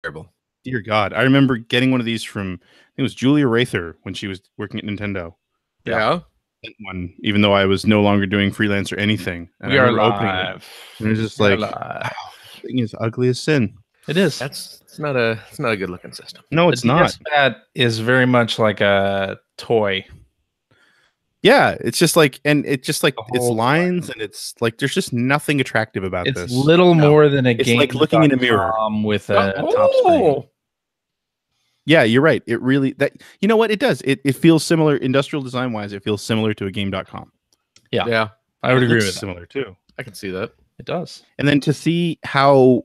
terrible. Dear God, I remember getting one of these from, I think it was Julia Rather when she was working at Nintendo. Yeah. One, even though I was no longer doing freelance or anything. And We I are remember opening it, live. and it was just like, wow, this thing is ugly as sin. It is. It's not a good looking system. No, it's the not. DS Pad is very much like a toy. Yeah, it's just like, and it's just like its whole lines, and it's like there's just nothing attractive about It's this. little more than a It's game. like looking in a mirror with a top screen. Yeah, you're right. It really you know what it does. It feels similar industrial design wise. It feels similar to a game.com. Yeah, I would agree with that. Similar too. I can see that. It does. And then to see how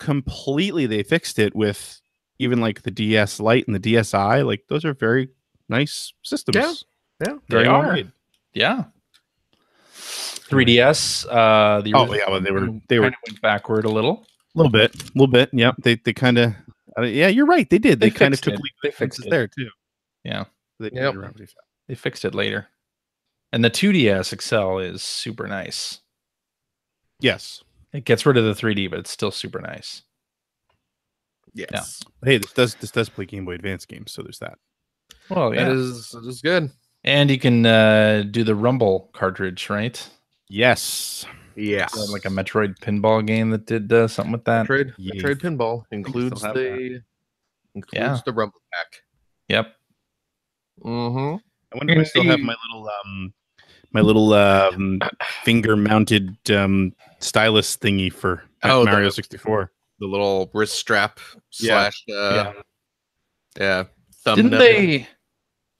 completely they fixed it with even like the DS Lite and the DSi, like those are very nice systems. Yeah, They are. Yeah. 3DS. Well, they were kind of went backward a little bit. Yeah, they kind of. Yeah, you're right. They did. They kind of took. They fixed it there too. Yeah. They fixed it later. And the 2DS XL is super nice. Yes. It gets rid of the 3D, but it's still super nice. Yes. Yeah. Hey, this does play Game Boy Advance games, so there's that. Well, yeah, that is good. And you can do the Rumble cartridge, right? Yes. Yes. Like a Metroid pinball game that did something with that. Metroid pinball includes the Rumble pack. Yep. Mm-hmm. I wonder if I still have my little finger mounted stylus thingy for Mario 64. The little wrist strap / thumb. Didn't they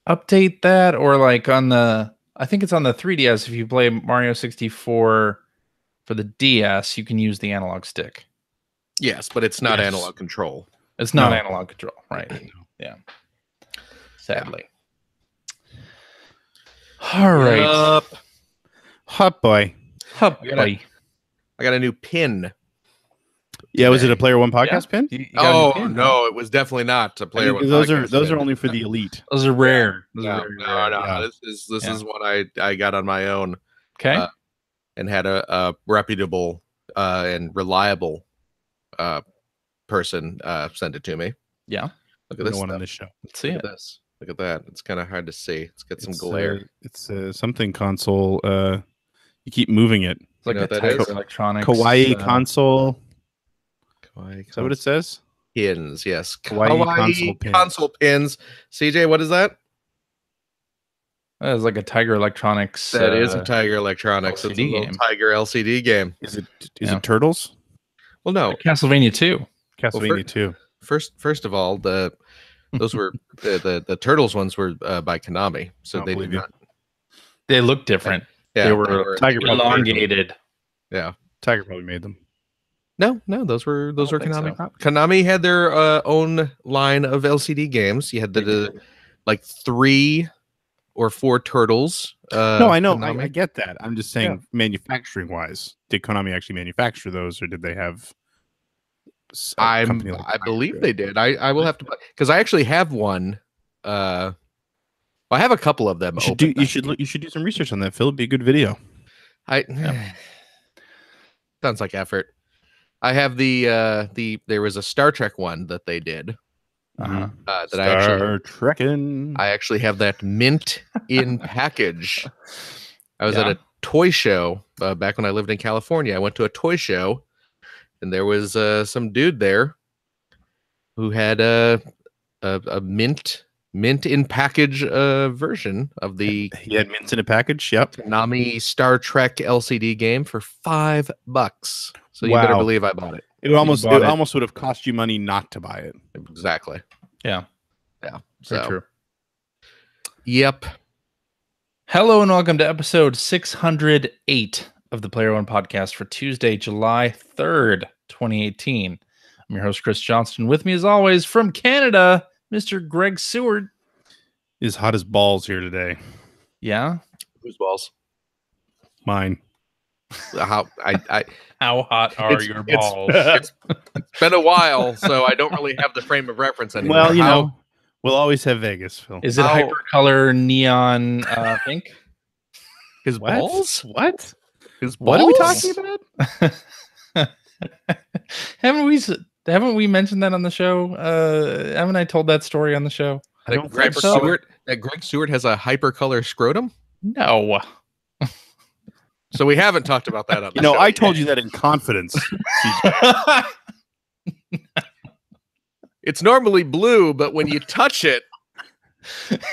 update that, or like on the? I think it's on the 3DS. If you play Mario 64 for the DS, you can use the analog stick. Yes, but it's not analog control. It's not analog control, right? Yeah. Sadly. All right. Hot boy. I got a new pin. Yeah, was it a Player One podcast pin? No, it was definitely not a Player One. Those are only for the elite. Those are rare. No. This is one I got on my own. Okay. And had a reputable and reliable person send it to me. Yeah. Look at this one on this show. Let's see Look at this. Look at that. It's kind of hard to see. It's got some glare. It's something console. You keep moving it. It's like a Tiger Electronics Kawaii console. Is that what it says? Pins, yes. Kawaii console pins. CJ, what is that? That is like a Tiger Electronics. That is a Tiger Electronics. It's a little Tiger LCD game. Is it Turtles? Well, no. Like Castlevania 2. Castlevania 2. First of all, those were the Turtles ones were by Konami, so they did not. They look different. Yeah, they were Tiger elongated. Yeah, Tiger probably made them. No, those were Konami. So. Konami had their own line of LCD games. You had the like 3 or 4 Turtles. No, I know. I get that. I'm just saying, manufacturing wise, did Konami actually manufacture those, or did they have? I believe they did. I will have to, because I actually have one. I have a couple of them. You should do some research on that, Phil. It'd be a good video. Sounds like effort. I have there was a Star Trek one that they did. I actually have that mint in package. I was at a toy show back when I lived in California. I went to a toy show, and there was some dude there who had a mint in package version of the. He had mints in a package. Yep. Konami Star Trek LCD game for $5. So you better believe I bought it. It almost would have cost you money not to buy it. Exactly. Yeah. So true. Yep. Hello and welcome to episode 608 of the Player One podcast for Tuesday, July 3rd, 2018. I'm your host, Chris Johnston. With me, as always, from Canada, Mr. Greg Seward. Is hot as balls here today. Yeah? Whose balls? Mine. How hot are your balls? It's been a while, so I don't really have the frame of reference anymore. Well, you know, we'll always have Vegas, Phil. Is it hypercolor neon pink? His balls? What? His balls? What are we talking about? Haven't we Haven't we mentioned that on the show? Haven't I told that story on the show? That Greg Stewart has a hypercolor scrotum? No. So we haven't talked about that on the You know, show. I told you that in confidence. It's normally blue, but when you touch it,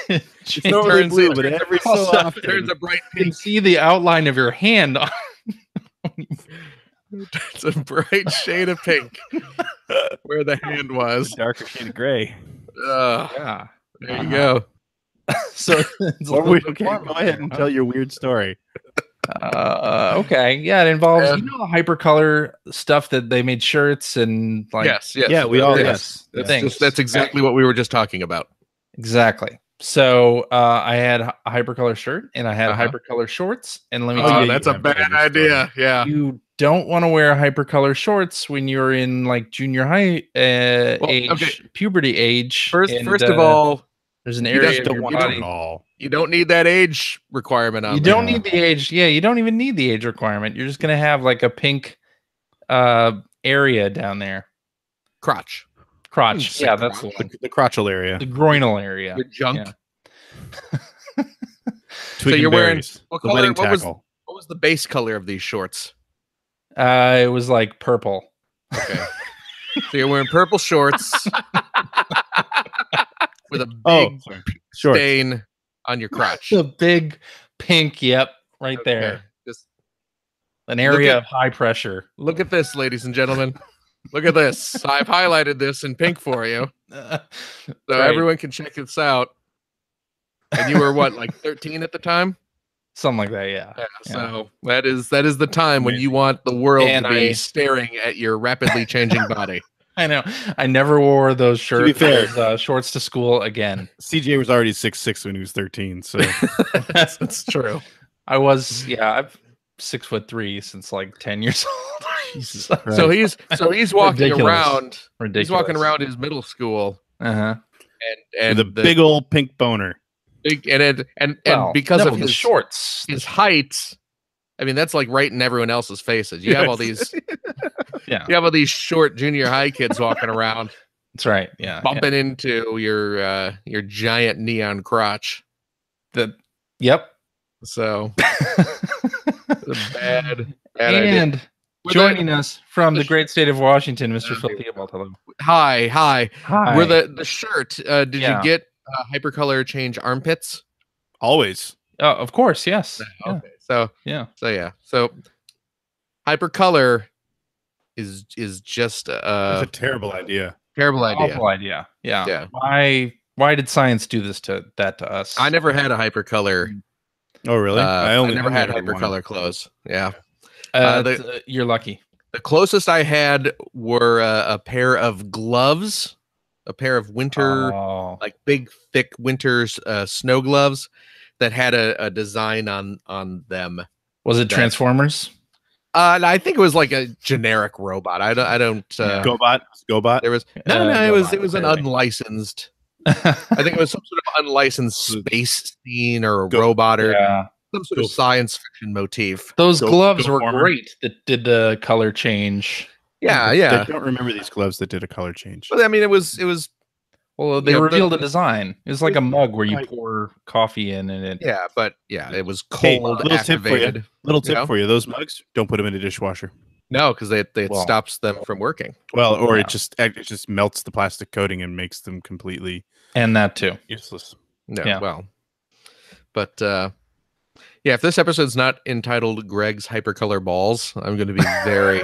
It's normally blue, but every so also often turns a bright You can pink. see the outline of your hand. It's a bright shade of pink where the hand was. darker shade of gray. Yeah. There you go. So Okay, go ahead and tell your weird story. Okay. Yeah, it involves the hypercolor stuff that they made shirts and like Yes. Yeah, we all yes. That's exactly what we were just talking about. Exactly. So I had a hypercolor shirt and I had hypercolor shorts. And let me tell you, that's a bad idea. Yeah. You don't want to wear hypercolor shorts when you're in like junior high age, puberty age. First of all, there's an area of your body. You don't need that age requirement on You don't need the age. Yeah, you don't even need the age requirement. You're just gonna have like a pink area down there. Crotch. Yeah, that's the one. The crotchal area. The groinal area. Your junk. Yeah. So you're wearing what color? Tackle. What was the base color of these shorts? It was like purple. Okay. So you're wearing purple shorts with a big stain on your crotch. A big pink, right there. Just an area of high pressure. Look at this, ladies and gentlemen. Look at this. I've highlighted this in pink for you. So everyone can check this out. And you were what, like 13 at the time? Something like that, yeah. So that is the time when you want the world to be staring at your rapidly changing body. I know. I never wore those shorts to school again. CJ was already 6'6" when he was 13, so that's true. I was, I'm 6'3" since like 10 years old. Jesus so he's walking around. Ridiculous. He's walking around his middle school. And with a big old pink boner. And because of his shorts, his height, I mean that's like right in everyone else's faces. You have all these, you have all these short junior high kids walking around. That's right. Bumping into your giant neon crotch. Yep. So bad idea. Joining us from the great state of Washington, Mr. Phil Theobald. Hello. Hi. Were the shirt? Did you get hypercolor change armpits? Always. Oh, of course, yes. Okay. So yeah. So hypercolor is just that's a terrible idea. Awful idea. Yeah. Why did science do to us? I never had a hypercolor. Oh really? I never had hypercolor clothes. Yeah. You're lucky. The closest I had were a pair of gloves, a pair of winter, like big, thick winter snow gloves that had a design on them. Was it Transformers? I think it was like a generic robot. I don't. GoBot. There was it was an unlicensed. I think it was some sort of unlicensed space scene or a robot or some sort of science fiction motif. Those gloves were great that did the color change. Yeah. I don't remember these gloves that did a color change. But I mean, it was. Well, they revealed the design. It was like a mug where you pour coffee in, and it. Yeah, but it was cold activated. Little tip for you: those mugs, don't put them in a dishwasher. No, because it stops them from working. Well, or it just melts the plastic coating and makes them completely and that too useless. No, well, but if this episode's not entitled Greg's Hypercolor Balls, I'm going to be very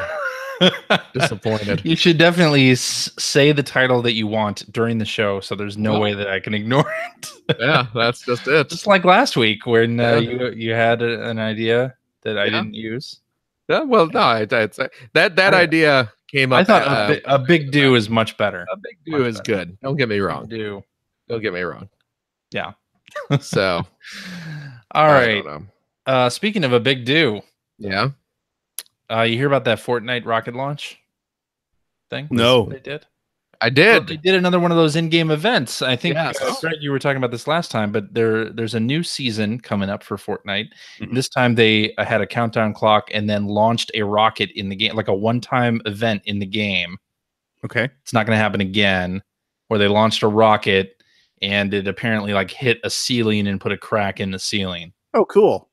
disappointed. You should definitely say the title that you want during the show, so there's no way that I can ignore it. Yeah, that's just it. Just like last week when you had an idea that I didn't use. Yeah, well, no, that idea came up. I thought a big do is much better. A big do is good. Don't get me wrong. Don't get me wrong. Yeah. So, all right. Speaking of a big do, yeah. You hear about that Fortnite rocket launch thing? No, they did. I did. Well, they did another one of those in-game events. I think Greg, you were talking about this last time, but there's a new season coming up for Fortnite. Mm-hmm. This time they had a countdown clock and then launched a rocket in the game, like a one-time event in the game. Okay. It's not going to happen again. Where they launched a rocket and it apparently like hit a ceiling and put a crack in the ceiling. Oh, cool.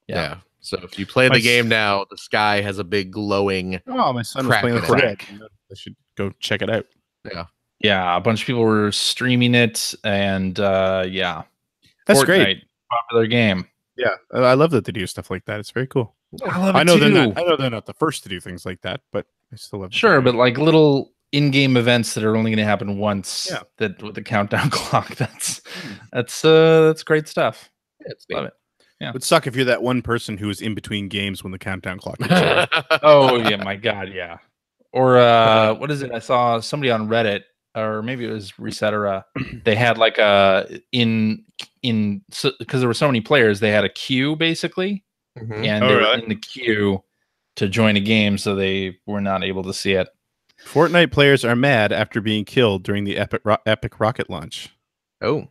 Yeah. So if you play the game now, the sky has a big glowing. Oh, my son was playing the crack. I should go check it out. Yeah. Yeah, a bunch of people were streaming it, and yeah, That's Fortnite, great. popular game. Yeah, I love that they do stuff like that. It's very cool. I love it I know too. they're not the first to do things like that, but I still love. Sure, but like little in-game events that are only going to happen once. Yeah. That with the countdown clock. That's great stuff. Yeah, it's Love it. It would suck if you're that one person who is in between games when the countdown clock. Oh yeah, my God, yeah. Or what is it? I saw somebody on Reddit, or maybe it was Resetera. They had like because there were so many players, they had a queue basically, and they were in the queue to join a game, so they were not able to see it. Fortnite players are mad after being killed during the epic rocket launch. Oh,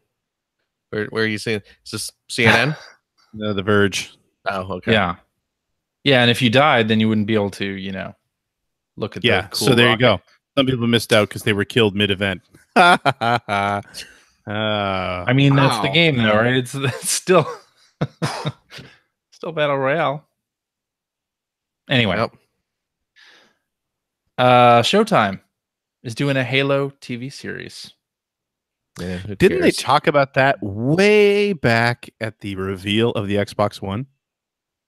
where are you seeing? Is this CNN? No, The Verge. Oh, okay. Yeah, and if you died, then you wouldn't be able to, look at the cool so there rocket. you go. Some people missed out because they were killed mid-event. I mean, that's the game, though, right? It's still still battle royale. Anyway, Showtime is doing a Halo TV series. Yeah, Didn't they talk about that way back at the reveal of the Xbox One?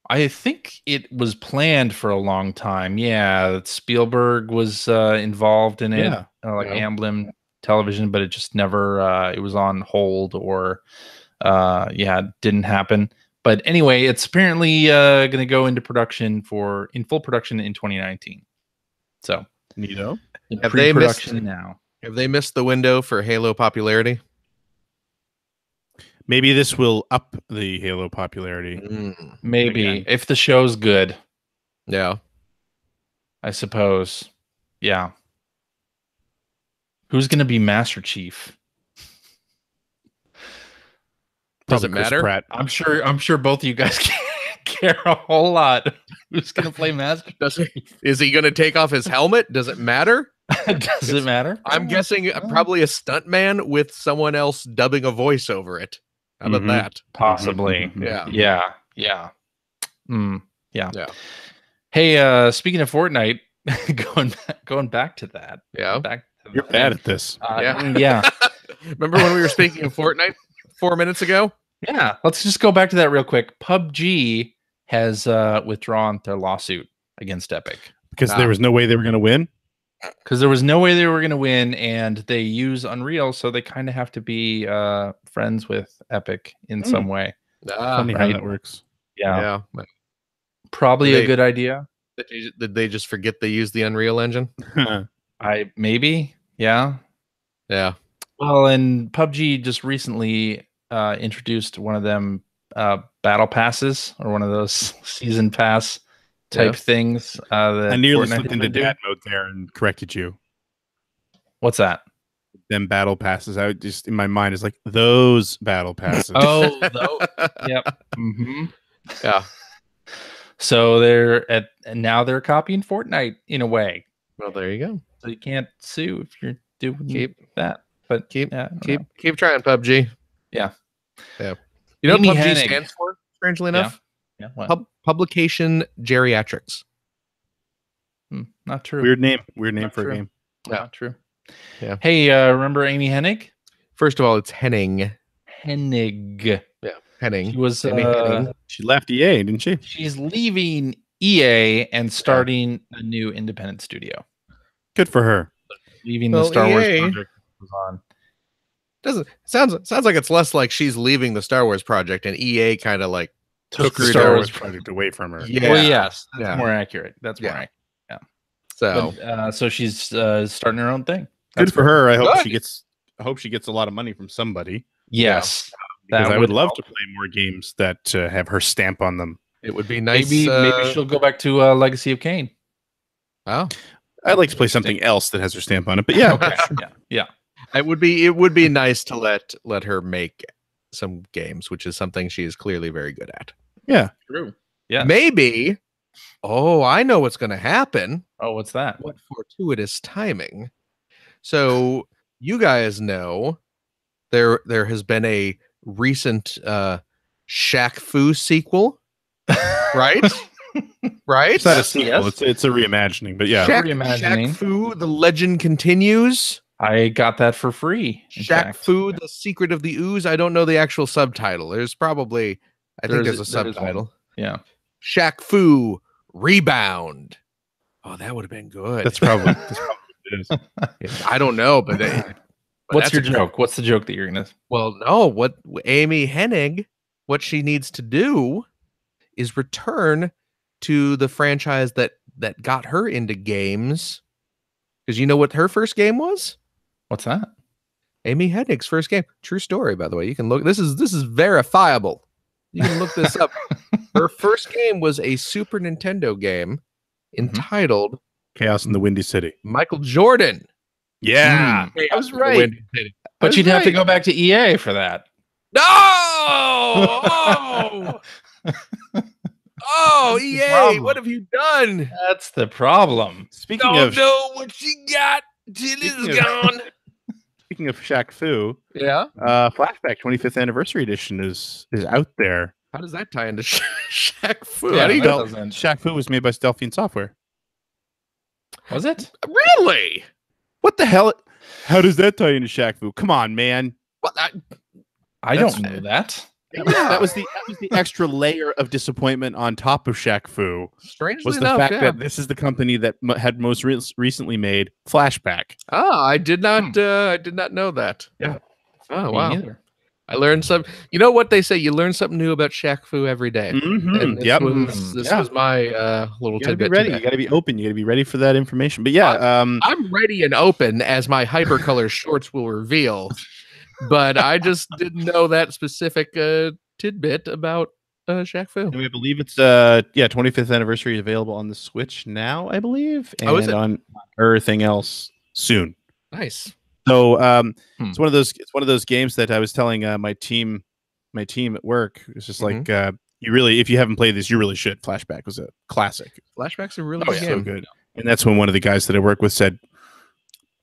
I think it was planned for a long time. Yeah, Spielberg was involved in it, Amblin Television, but it just never. It was on hold, or didn't happen. But anyway, it's apparently going to go into production in full production in 2019. So, neato. Have they missed now? Have they missed the window for Halo popularity? Maybe this will up the Halo popularity. Maybe again. If the show's good. Yeah. I suppose. Yeah. Who's going to be Master Chief? Does it matter? Pratt. I'm sure both of you guys care a whole lot. Who's going to play Master Chief? Is he going to take off his helmet? Does it matter? Does it matter? I'm guessing probably a stuntman with someone else dubbing a voice over it. How about that? Possibly. Yeah. Yeah. Yeah. Hey, speaking of Fortnite, going back to that. Yeah. You're bad at this. Yeah. Remember when we were speaking of Fortnite 4 minutes ago? Yeah. Let's just go back to that real quick. PUBG has withdrawn their lawsuit against Epic. Because there was no way they were going to win? Because there was no way they were going to win, and they use Unreal, so they kind of have to be friends with Epic in some way. Funny how that works. Yeah. Probably a good idea. Did they just forget they used the Unreal Engine? Maybe. Yeah. Well, and PUBG just recently introduced one of them battle passes, or one of those season pass type things. I nearly slipped into dad mode there and corrected you. What's that? Them battle passes. I would just in my mind is like those battle passes. Oh, yep. Yeah. So now they're copying Fortnite in a way. Well, there you go. So you can't sue if you're doing that. But keep trying, PUBG. Yeah. You know what Amy PUBG Hennig stands for? Strangely enough. Yeah. Publication Geriatrics. Not true. Weird name for a game. Not true. Yeah. Hey, remember Amy Hennig? First of all, it's Hennig. Yeah, Hennig. She was. She left EA, didn't she? She's leaving EA and starting a new independent studio. Good for her. Leaving the Star Wars project was on. Sounds like it's less like she's leaving the Star Wars project and EA kind of like took the Star Wars project away from her. Yeah. Well, yes, that's more accurate. That's more accurate. Yeah. So she's starting her own thing. Good for her. I hope she gets a lot of money from somebody. Yes. Because I would love to play more games that have her stamp on them. It would be nice. Maybe she'll go back to Legacy of Kain. Oh, I'd like to play something else that has her stamp on it. But yeah, okay. Yeah. It would be nice to let her make some games, which is something she is clearly very good at. Yeah, true. Yeah, maybe. Oh, I know what's going to happen. Oh, what's that? What fortuitous timing! So you guys know there has been a recent Shaq Fu sequel, right? Right? It's not a Yes. sequel. It's a reimagining, but yeah. Shaq Fu, the legend continues. I got that for free. Shaq Fu, the secret of the ooze. I don't know the actual subtitle. There's probably, I think there's a subtitle. Yeah. Shaq Fu Rebound. Oh, that would have been good. That's probably it is. I don't know, but what's your joke? What's the joke that you're gonna? Well, no. What Amy Hennig, what she needs to do is return to the franchise that got her into games. Because you know what her first game was? What's that? Amy Hennig's first game. True story, by the way. You can look. This is verifiable. You can look this up. Her first game was a Super Nintendo game entitled Chaos in the Windy City. Michael Jordan. Yeah, I was right. But you'd have to go back to EA for that. No! Oh, EA, what have you done? That's the problem. Speaking of know what she got till it's gone. Speaking of Shaq Fu, yeah, Flashback 25th Anniversary Edition is out there. How does that tie into Shaq Fu? Yeah, Shaq Fu was made by Stealthian Software. Was it? Really? What the hell? How does that tie into Shaq Fu? Come on, man. What? I don't know that. That was the extra layer of disappointment on top of Shaq Fu. Strangely was the enough, fact that this is the company that had most recently made Flashback. Oh, I did not. I did not know that. Yeah. Oh wow. I learned some. You know what they say? You learn something new about Shaq Fu every day. And this was my little tidbit. You got to be open. You got to be ready for that information. But yeah, I'm ready and open, as my hypercolor shorts will reveal. But I just didn't know that specific tidbit about Shaq Fu. And I believe it's 25th anniversary is available on the Switch now, I believe, and on everything else soon. Nice. So it's one of those games that I was telling my team at work. It's just like you really, if you haven't played this, you really should. Flashback was a classic. Flashback's a really good game. So good. And that's when one of the guys that I work with said,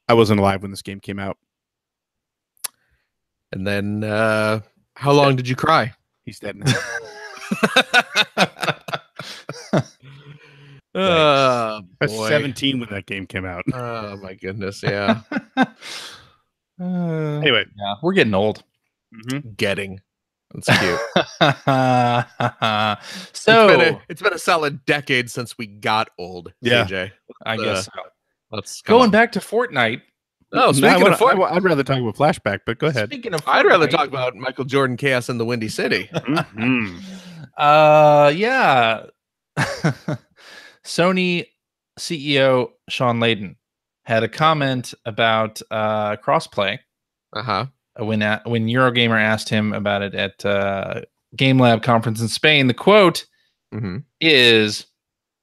"I wasn't alive when this game came out." And then, how long did you cry? He's dead now. 17 when that game came out. Oh my goodness, yeah. Anyway, yeah, we're getting old. Getting. That's cute. So it's been a solid decade since we got old. Yeah, CJ. I guess so. Let's going back to Fortnite. Oh, speaking of Fortnite, I'd rather talk about Flashback, but go ahead. Speaking of, I'd rather talk about Michael Jordan Chaos in the Windy City. Yeah. Sony CEO Sean Layden had a comment about crossplay. When Eurogamer asked him about it at Game Lab conference in Spain, the quote is,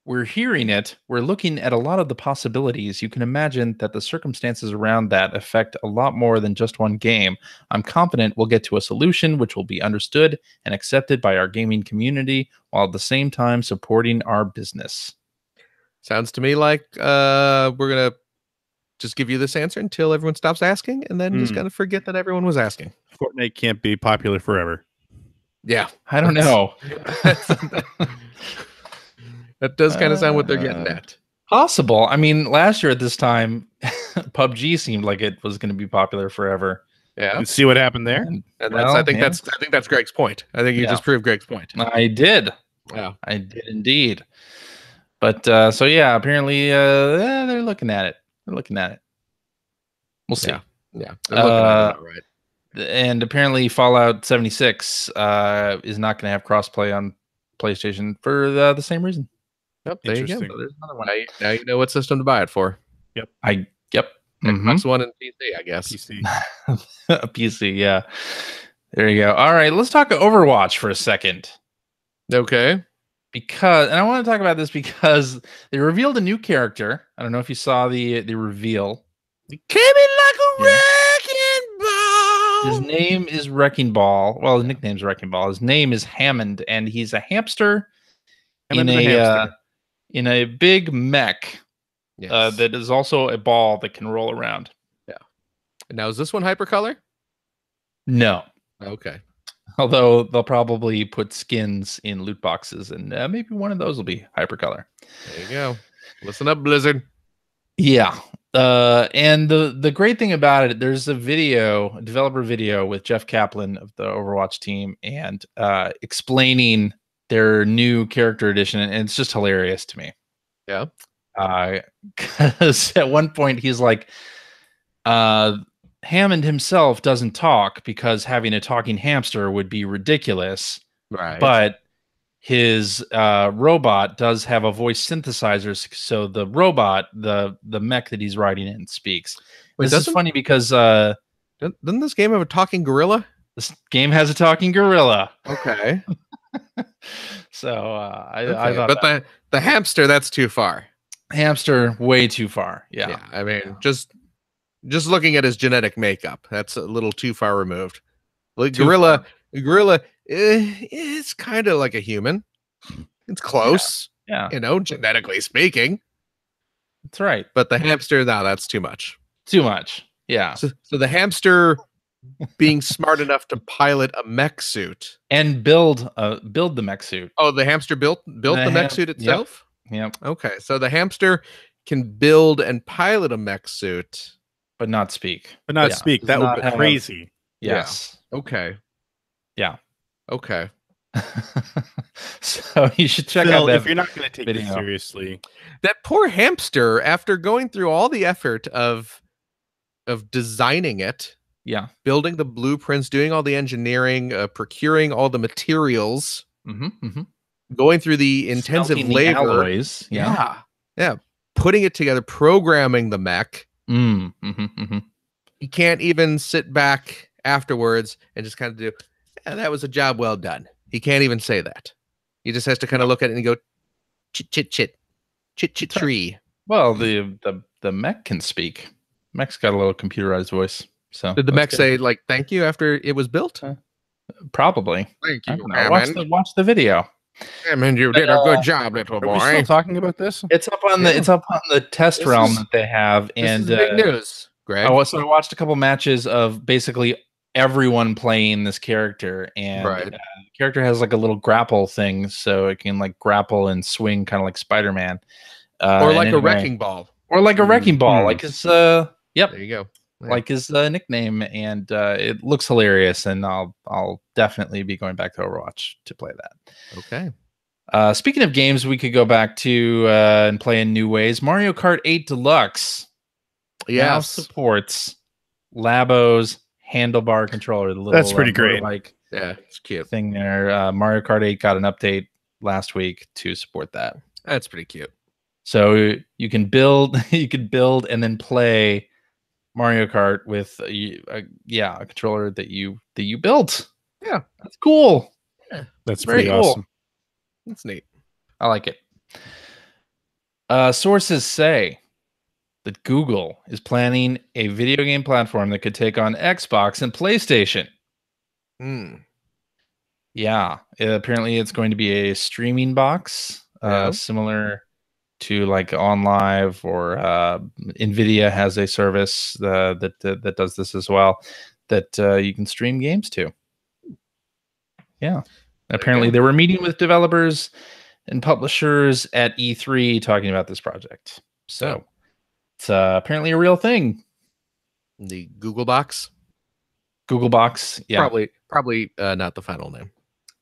"We're hearing it. We're looking at a lot of the possibilities. You can imagine that the circumstances around that affect a lot more than just one game. I'm confident we'll get to a solution which will be understood and accepted by our gaming community while at the same time supporting our business." Sounds to me like we're going to just give you this answer until everyone stops asking, and then just kind of forget that everyone was asking. Fortnite can't be popular forever. Yeah. I don't know. That does kind of sound what they're getting at. Possible. I mean, last year at this time, PUBG seemed like it was going to be popular forever. Yeah. And see what happened there. And I think that's Greg's point. I think you just proved Greg's point. I did. Yeah, I did indeed. But so yeah, apparently they're looking at it. They're looking at it. We'll see. Yeah. They're looking at it, right. And apparently Fallout 76 is not going to have crossplay on PlayStation for the same reason. Yep, there you go. So there's another one. Now you know what system to buy it for. Yep. Xbox One and PC, I guess. PC. A PC, yeah. There you go. All right, let's talk Overwatch for a second. Okay. And I want to talk about this because they revealed a new character. I don't know if you saw the reveal. He came in like a wrecking ball. His name is Wrecking Ball. Well, his nickname's Wrecking Ball. His name is Hammond, and he's a hamster in a big mech that is also a ball that can roll around. Yeah. Now, is this one hypercolor? No. Okay. Although they'll probably put skins in loot boxes, and maybe one of those will be hypercolor. There you go. Listen up, Blizzard. Yeah. And the great thing about it, there's a developer video with Jeff Kaplan of the Overwatch team, and explaining their new character edition, and it's just hilarious to me. Yeah. Because at one point he's like, Hammond himself doesn't talk because having a talking hamster would be ridiculous. Right. But his robot does have a voice synthesizer, so the robot, the mech that he's riding in, speaks. Wait, this is funny because doesn't this game have a talking gorilla? this game has a talking gorilla. Okay. So I Okay, thought but the hamster, that's too far. hamster way too far. Yeah. I mean, just looking at his genetic makeup, that's a little too far removed. Like gorilla is kind of like a human. It's close. Yeah. You know, genetically speaking. That's right. But the hamster, no, that's too much. Too much. Yeah. So the hamster being smart enough to pilot a mech suit and build the mech suit. Oh, the hamster built the mech suit itself? Yep. Okay, so the hamster can build and pilot a mech suit, but not speak. Speak. That would be crazy. Yes. Yeah. Okay. Yeah. Okay. So you should check out that. If you're not going to take video it seriously, that poor hamster, after going through all the effort of designing it, building the blueprints, doing all the engineering, procuring all the materials, going through the intensive Smelting the labor, alloys, putting it together, programming the mech. He can't even sit back afterwards and just kind of do, that was a job well done. He can't even say that. He just has to kind of look at it and go, chit chit chit, chit chit tree. Well, the mech can speak. Mech's got a little computerized voice. So did the mech say like thank you after it was built? Probably. Thank you. Watch the video. Hammond, you did a good job, little boy. Are we still talking about this? It's up on the test realm that they have, and this is big news, Greg. So I watched a couple matches of basically everyone playing this character, and the character has like a little grapple thing, so it can like grapple and swing, kind of like Spider-Man, or like a wrecking ball, like his there you go. Yeah. Like his nickname, and it looks hilarious, and I'll definitely be going back to Overwatch to play that. Okay. Speaking of games we could go back to and play in new ways, Mario Kart 8 Deluxe now supports Labo's handlebar controller. The little, that's pretty great. Yeah, it's cute thing there. Mario Kart 8 got an update last week to support that. That's pretty cute. So you can build, and then play Mario Kart with a controller that you built. Yeah, that's cool. Yeah, that's pretty awesome. That's neat. I like it. Sources say that Google is planning a video game platform that could take on Xbox and PlayStation. Yeah, apparently it's going to be a streaming box, similar to like OnLive, or Nvidia has a service that does this as well, that you can stream games to. Yeah, apparently they were meeting with developers and publishers at E3 talking about this project. So it's apparently a real thing. The Google Box. Google Box, yeah. Probably not the final name.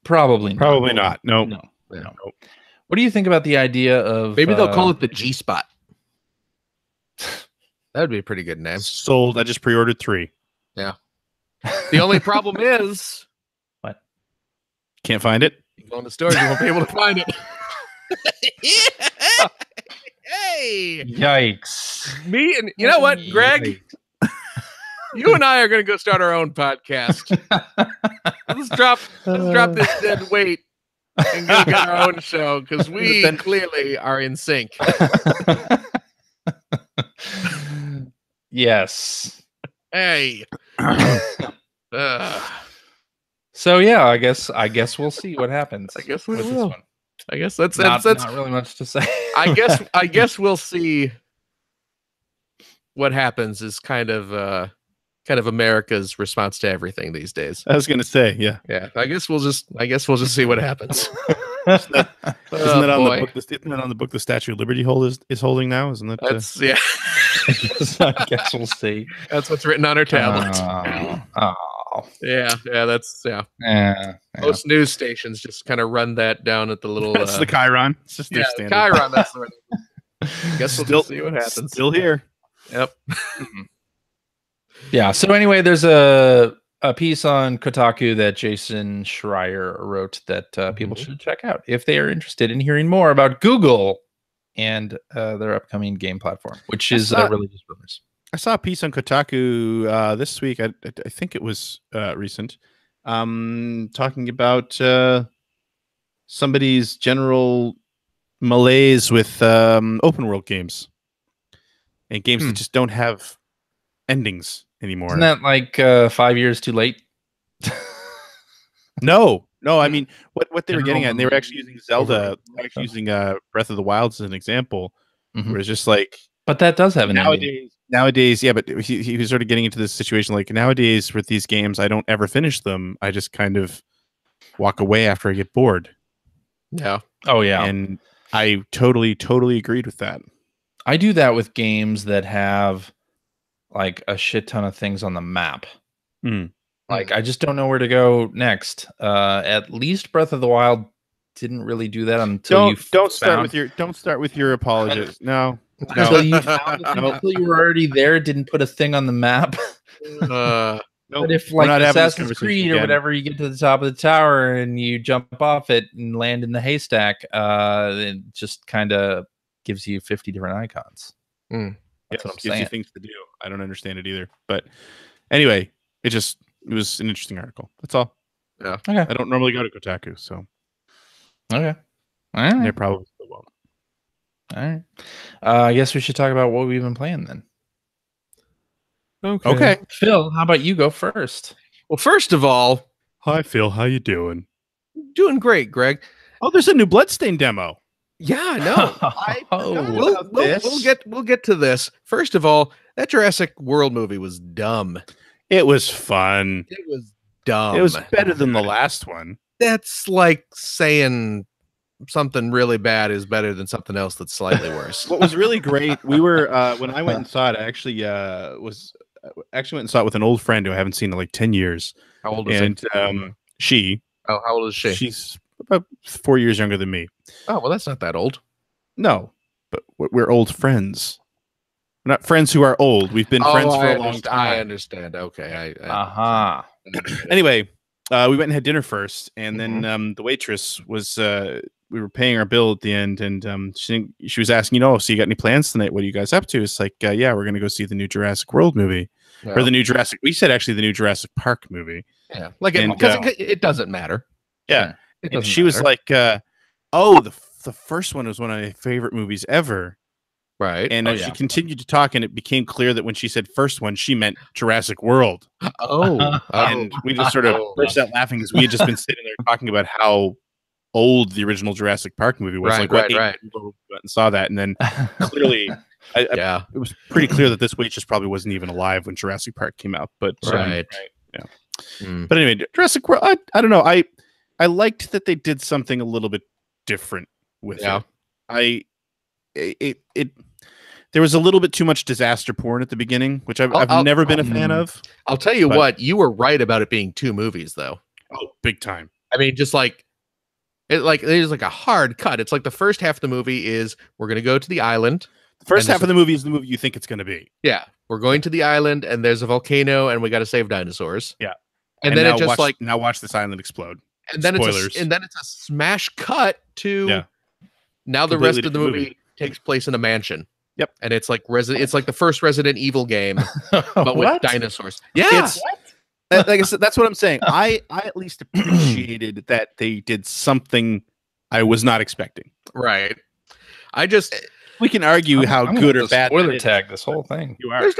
Probably not. No. What do you think about the idea of maybe they'll call it the G Spot? That would be a pretty good name. Sold. I just pre-ordered 3. Yeah. The only problem is what? Can't find it. You go in the stores, you won't be able to find it. Hey! Yikes! Me and you know what, Greg? You and I are going to go start our own podcast. Let's drop this dead weight and go get our own show, because we clearly are in sync. Yes. Hey. So yeah, I guess we'll see what happens. I guess we will. I guess that's not really much to say. I guess we'll see what happens. Is kind of kind of America's response to everything these days. I was gonna say, yeah. Yeah, I guess we'll just see what happens. Isn't that on boy. the book? Isn't that on the book the Statue of Liberty is holding now? Isn't that? That's yeah. I guess we'll see. That's what's written on our tablet. Yeah, that's Yeah. Most news stations just kind of run that down at the little. That's the Chiron. It's just their standard. Chiron. That's the. Guess we'll just see what happens. Still here. Yep. Yeah. So anyway, there's a piece on Kotaku that Jason Schreier wrote that people should check out if they are interested in hearing more about Google and their upcoming game platform, which is religious rumors. I saw a piece on Kotaku this week. I think it was recent, talking about somebody's general malaise with open world games and games that just don't have endings anymore. Isn't that like 5 years too late? No. I mean, what they were getting at, and they were actually using Zelda, using Breath of the Wild as an example, where it's just like, but that does have an ending. Nowadays, yeah, but he was sort of getting into this situation like nowadays with these games, I don't ever finish them. I just kind of walk away after I get bored. Yeah. Oh yeah. And I totally agreed with that. I do that with games that have like a shit ton of things on the map. Like I just don't know where to go next. At least Breath of the Wild didn't really do that until don't start with your apologies. No. Until you found the thing, until you were already there, didn't put a thing on the map. But if like Assassin's Creed or whatever, you get to the top of the tower and you jump off it and land in the haystack, it just kind of gives you 50 different icons. That's what I'm saying. Gives you things to do. I don't understand it either. But anyway, it was an interesting article. That's all. Yeah. Okay. I don't normally go to Kotaku, so okay. All right. They probably still won't. All right. I guess we should talk about what we've been playing then. Okay. Phil, how about you go first? Well, first of all, hi Phil, how you doing? Doing great, Greg. Oh, there's a new Bloodstain demo. Yeah, no. We'll get to this. First of all, that Jurassic World movie was dumb. It was fun. It was dumb. It was better than the last one. That's like saying something really bad is better than something else that's slightly worse. What was really great, we were when I went and saw it, I actually went and saw it with an old friend who I haven't seen in like 10 years. How old is it? She. Oh, how old is she? She's about 4 years younger than me. Oh, well, that's not that old. No, but we're old friends. We're not friends who are old. We've been friends for a long time. I understand. Okay. Anyway, we went and had dinner first, and then the waitress was we were paying our bill at the end, and she was asking, so you got any plans tonight? What are you guys up to? It's like, yeah, we're gonna go see the new Jurassic World movie, or the new Jurassic. We said actually the new Jurassic Park movie. Yeah, like because it doesn't matter. Yeah, and she was like, oh, the first one was one of my favorite movies ever. Right. And she continued to talk, and it became clear that when she said first one, she meant Jurassic World. And we just sort of burst out laughing because we had just been sitting there talking about how old the original Jurassic Park movie was. Right. People went and saw that, and then clearly, it was pretty clear that this waitress probably wasn't even alive when Jurassic Park came out. But right. But anyway, Jurassic World. I don't know. I liked that they did something a little bit different with it. There was a little bit too much disaster porn at the beginning, which I've never been a fan of. I'll tell you what, you were right about it being two movies, though. Oh, big time. I mean, just like there's like a hard cut. It's like the first half of the movie is we're going to go to the island. The first half of the movie is the movie you think it's going to be. Yeah, we're going to the island, and there's a volcano, and we got to save dinosaurs. Yeah, and then it just now watch this island explode. And then it's a smash cut to now the rest of the movie takes place in a mansion. Yep. And it's like it's like the first Resident Evil game, but with dinosaurs. Yeah. Like I said, that's what I'm saying. I at least appreciated that they did something I was not expecting. Right. We can argue how good or bad. Spoiler tag this whole thing. You are. This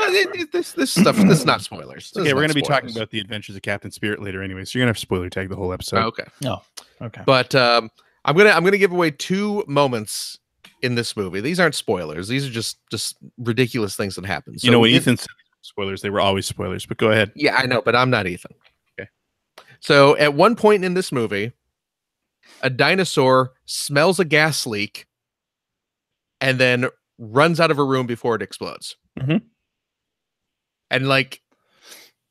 stuff. This is not spoilers. Okay, we're going to be talking about the Adventures of Captain Spirit later, anyway. So you're going to have spoiler tag the whole episode. Oh, okay. No. Okay. But I'm gonna give away two moments in this movie. These aren't spoilers. These are just ridiculous things that happen. So when Ethan said spoilers. They were always spoilers, but go ahead. Yeah, I know, but I'm not Ethan. Okay. So at one point in this movie, a dinosaur smells a gas leak and then runs out of a room before it explodes. Mhm. And like,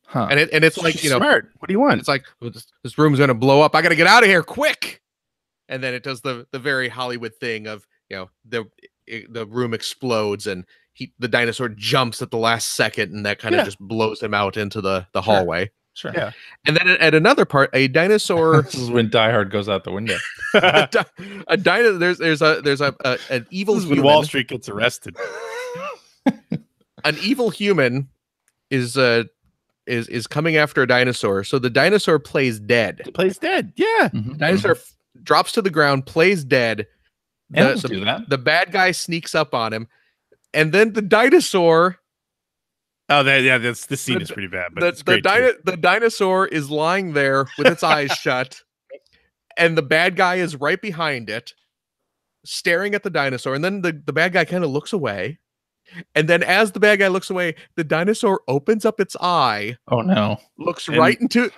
Huh. and it's like, Smart. What do you want? it's like, this room's going to blow up. I got to get out of here quick. And then it does the very Hollywood thing of, the room explodes and the dinosaur jumps at the last second, and that kind of just blows him out into the hallway. Sure. Yeah. And then at another part, a dinosaur. This is when Die Hard goes out the window. a dino. There's an evil. This is when human. Wall Street gets arrested. An evil human is coming after a dinosaur. So the dinosaur plays dead. It plays dead. Yeah. Mhm. Dinosaur drops to the ground, plays dead. Animals do that. The bad guy sneaks up on him, and then the dinosaur. Oh, this scene is pretty bad, but it's great too. The dinosaur is lying there with its eyes shut, and the bad guy is right behind it, staring at the dinosaur. And then the bad guy kind of looks away, and then as the bad guy looks away, the dinosaur opens up its eye. Oh no! Looks right into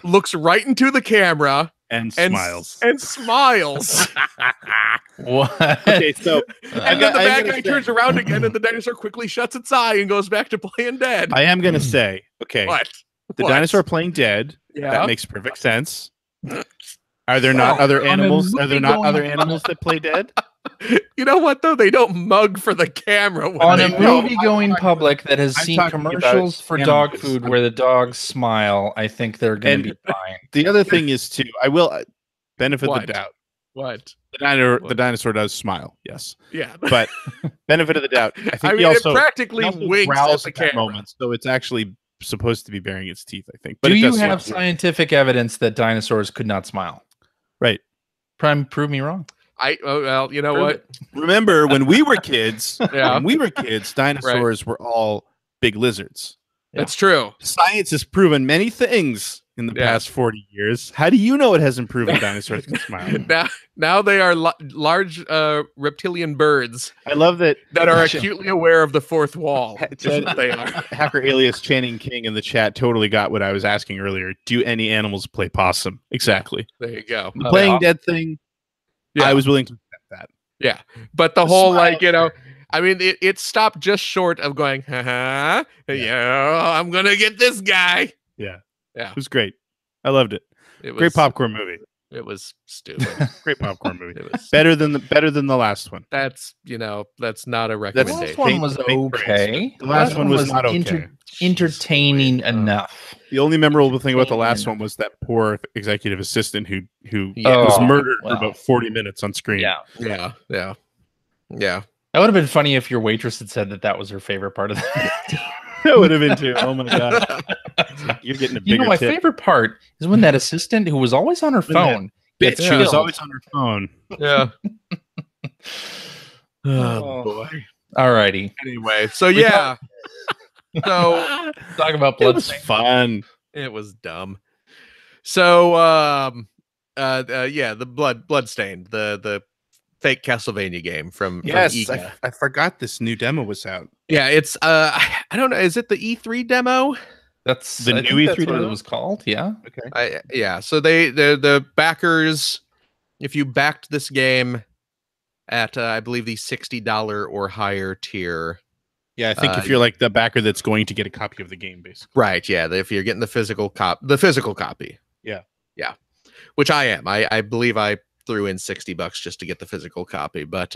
the camera and smiles. And smiles. What? Okay, so and then the bad guy turns around again, and the dinosaur quickly shuts its eye and goes back to playing dead. I am gonna say, okay, What? The dinosaur playing dead. Yeah. That makes perfect sense. Are there not other animals? Are there not other animals that play dead? You know what though? They don't mug for the camera On a movie-going public that has I'm seen talking commercials about for dog animals. food where the dogs smile. I think they're going to be fine. The other thing is too, I will benefit What? the doubt. What? The dinosaur does smile, yes, Yeah. but benefit of the doubt. I think he it also practically winks at growls the at that camera. moment, so it's actually supposed to be baring its teeth. I think. But Do it you does have smile. scientific evidence that dinosaurs could not smile? Right. Prove me wrong. Well, you know Prove what? it. Remember when we were kids? Yeah. When we were kids, dinosaurs were all big lizards. That's true. Science has proven many things in the past 40 years. How do you know it hasn't proven dinosaurs can smile? Now they are large reptilian birds I love that are acutely aware of the fourth wall. Just what they are. Hacker alias Channing King in the chat totally got what I was asking earlier. Do any animals play possum? Exactly. There you go. The playing dead thing, Yeah. I was willing to accept that. Yeah, but the whole smile. I mean, it stopped just short of going, yeah, I'm gonna get this guy. Yeah. Yeah. It was great. I loved it. It was Great popcorn movie. It was stupid. Great popcorn movie. It was better than the last one. that's not a The recommendation. last one was okay. The last one was not okay. Entertaining enough. The only memorable thing about the last one was that poor executive assistant who Yeah. was Oh, murdered well. for about 40 minutes on screen. Yeah. Yeah. That would have been funny if your waitress had said that was her favorite part of the That would have been too. Oh my god. You're getting a bigger my tip. favorite part is when that assistant who was always on her phone gets Bitch, she was killed. always on her phone. Yeah. Oh. Boy. Alrighty. Anyway, so yeah. So Talk about It blood. was fun. it was dumb. So the Bloodstained, the fake Castlevania game from Yes, Iga. I forgot this new demo was out. Yeah, it's I don't know, is it the E3 demo? That's The I new think that's E3 what demo? it was called. Yeah. Okay. So the backers, if you backed this game at I believe the $60 or higher tier. Yeah, I think if you're like the backer that's going to get a copy of the game, basically. Right, yeah, if you're getting the physical copy. Yeah. Yeah. Which I am. I believe I threw in $60 just to get the physical copy, but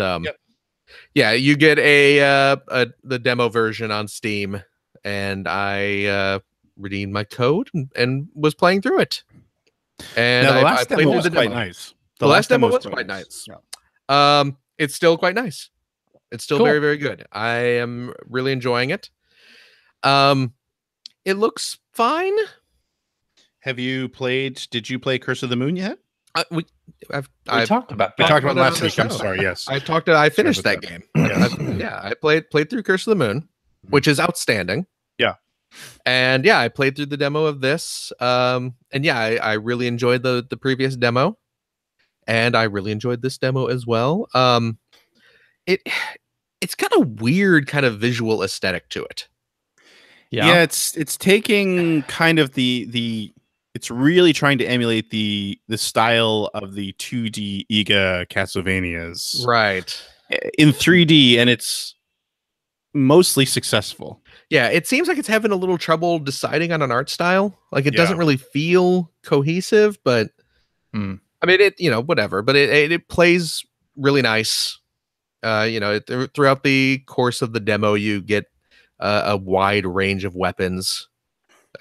yeah, you get the demo version on Steam, and I redeemed my code and was playing through it. And Now, the I last played demo through was the quite demo. nice. The last demo was quite nice. Yeah. It's still quite nice. It's still Cool. very, very good. I am really enjoying it. It looks fine. Did you play Curse of the Moon yet? We talked about We that. talked about it on last the week. I'm show. sorry. Yes. I finished about that game. Yeah. I played through Curse of the Moon, which is outstanding. Yeah. And yeah, I played through the demo of this. And yeah, I really enjoyed the previous demo. And I really enjoyed this demo as well. It's got a weird kind of visual aesthetic to it. Yeah, it's taking kind of the it's really trying to emulate the style of the 2D Iga Castlevanias, right, in 3D, and it's mostly successful. Yeah, it seems like it's having a little trouble deciding on an art style. Like it doesn't really feel cohesive, but I mean, whatever. But it plays really nice. Throughout the course of the demo, you get a wide range of weapons.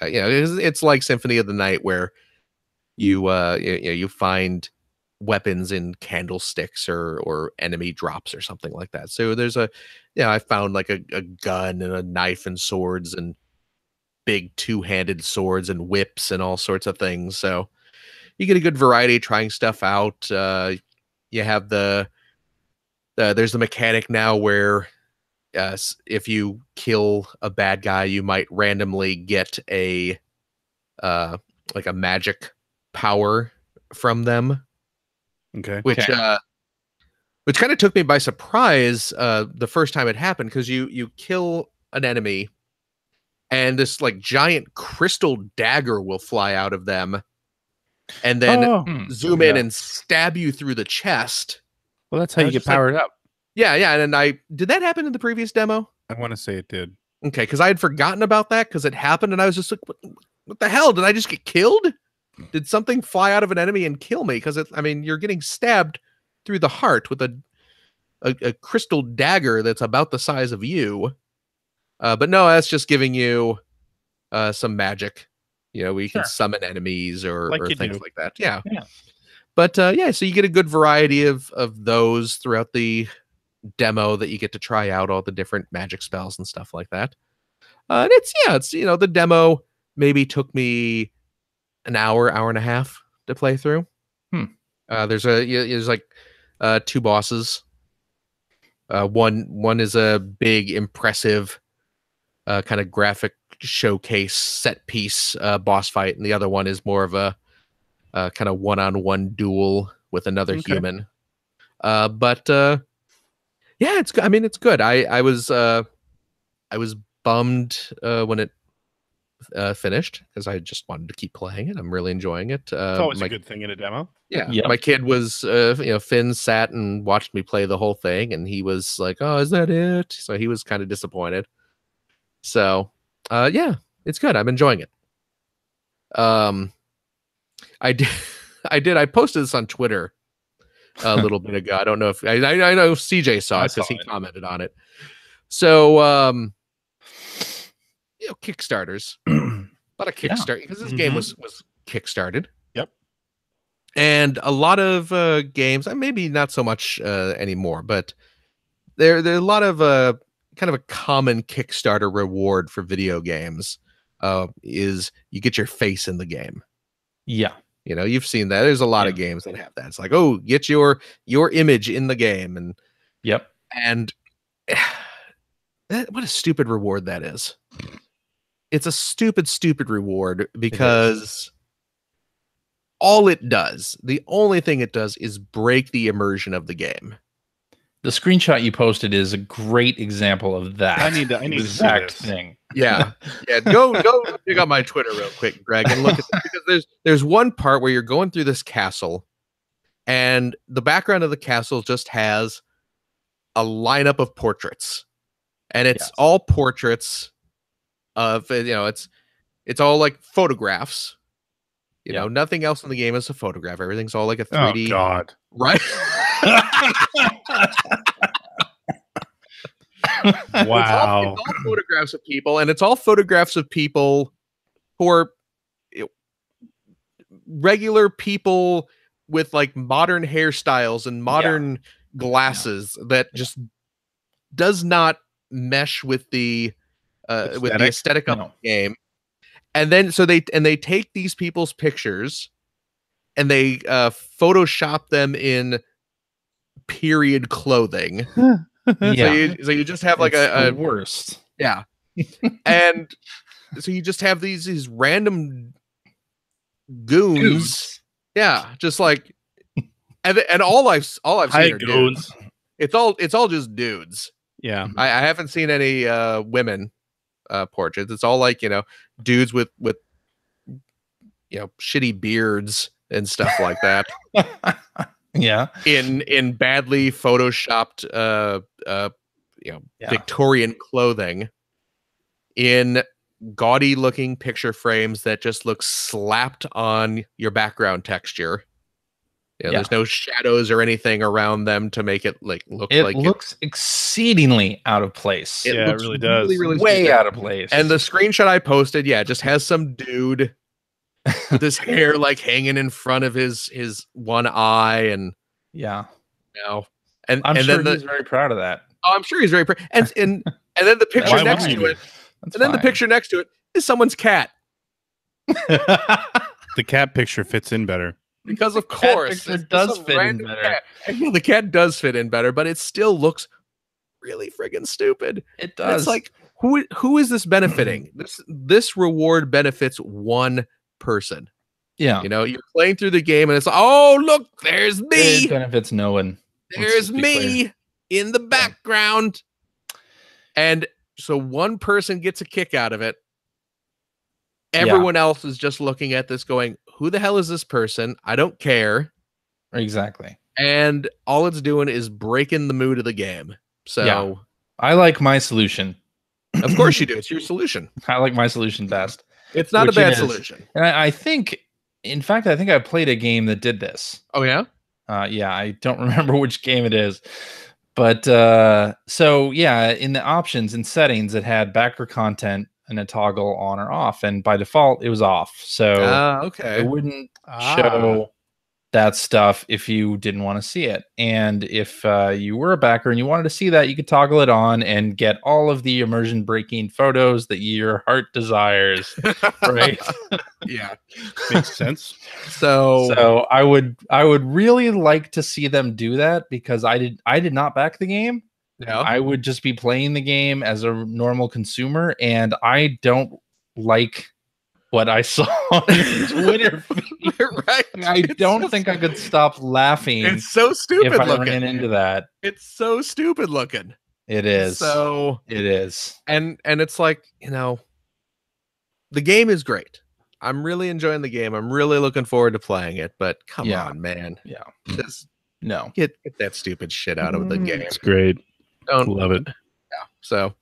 It's like Symphony of the Night, where you find weapons in candlesticks or enemy drops or something like that. So I found like a gun and a knife and swords and big two-handed swords and whips and all sorts of things. So you get a good variety trying stuff out. You have there's the mechanic now where if you kill a bad guy, you might randomly get a like a magic power from them. Okay. Which kind of took me by surprise the first time it happened, because you kill an enemy and this like giant crystal dagger will fly out of them and then zoom in and stab you through the chest. Well, that's how you get powered up. Yeah, and did that happen in the previous demo? I want to say it did. Okay, because I had forgotten about that because it happened and I was just like, what the hell? Did I just get killed? Did something fly out of an enemy and kill me? Because you're getting stabbed through the heart with a crystal dagger that's about the size of you. But no, that's just giving you some magic. Where you can summon enemies or things like that. Yeah. But so you get a good variety of those throughout the demo that you get to try out all the different magic spells and stuff like that. And it's the demo maybe took me an hour and a half to play through. There's like two bosses. One is a big, impressive kind of graphic showcase set piece boss fight, and the other one is more of a kind of one-on-one duel with another human. But it's good. I was bummed when it finished because I just wanted to keep playing it. I'm really enjoying it. It's always a good thing in a demo. Yeah. Yep. My kid was, Finn sat and watched me play the whole thing, and he was like, "Oh, is that it?" So he was kind of disappointed. So, it's good. I'm enjoying it. I posted this on Twitter a little bit ago. I don't know if I know CJ saw it because he commented on it. So, Kickstarters, a lot of Kickstarter, because this game was kickstarted. Yep. And a lot of games, maybe not so much anymore, but there are a lot of kind of a common Kickstarter reward for video games is you get your face in the game. Yeah. You've seen that. There's a lot of games that have that. It's like, oh, get your image in the game. And and what a stupid reward that is. It's a stupid reward because all it does, the only thing it does is break the immersion of the game. The screenshot you posted is a great example of that. I need exact thing. Yeah. Go check out my Twitter real quick, Greg, and look at this, because there's one part where you're going through this castle, and the background of the castle just has a lineup of portraits, and it's all portraits of it's all like photographs. Nothing else in the game is a photograph. Everything's all like a 3D. Oh God! Right? Wow. It's all photographs of people, and it's all photographs of people who are regular people with like modern hairstyles and modern glasses that just does not mesh with the aesthetic of the game. And then they take these people's pictures and they Photoshop them in period clothing. So you just have like a worst. Yeah. And so you just have these random goons. Yeah, just like and all I've seen are dudes. It's all just dudes. Yeah. I haven't seen any women portraits. It's all like, dudes with shitty beards and stuff like that. Yeah. In badly photoshopped Victorian clothing, in gaudy looking picture frames that just look slapped on your background texture. There's no shadows or anything around them to make it look like it looks exceedingly out of place. It really does. Really way stupid. out of place. And the screenshot I posted, just has some dude with his hair like hanging in front of his one eye, and and I'm sure he's very proud of that. Oh, I'm sure he's very proud. And then the picture next to it, the picture next to it is someone's cat. The cat picture fits in better. Because of course it does fit in better. And, the cat does fit in better, but it still looks really friggin' stupid. It does. And it's like, who is this benefiting? This reward benefits one person. Yeah. You're playing through the game and it's like, oh, look, there's me. It benefits no one. There's me in the background. And so one person gets a kick out of it. Everyone else is just looking at this going, who the hell is this person? I don't care. Exactly. And all it's doing is breaking the mood of the game. So I like my solution. Of course you do. It's your solution. I like my solution best. It's not a bad solution. And I think, in fact, I played a game that did this. Oh, yeah? I don't remember which game it is. But in the options and settings, it had backer content and a toggle on or off. And by default, it was off. So it wouldn't show that stuff if you didn't want to see it. And if you were a backer and you wanted to see that, you could toggle it on and get all of the immersion breaking photos that your heart desires. Right? Yeah. Makes sense. So I would really like to see them do that, because I did not back the game. Yeah. I would just be playing the game as a normal consumer, and I don't like what I saw on Twitter feed. Right. I don't think I could stop laughing. It's so stupid if I looking. ran into that. It's so stupid looking. It is. So it is. And it's like, the game is great. I'm really enjoying the game. I'm really looking forward to playing it, but come on, man. Yeah. Just no. Get that stupid shit out of the game. It's great. Don't love it. Yeah. So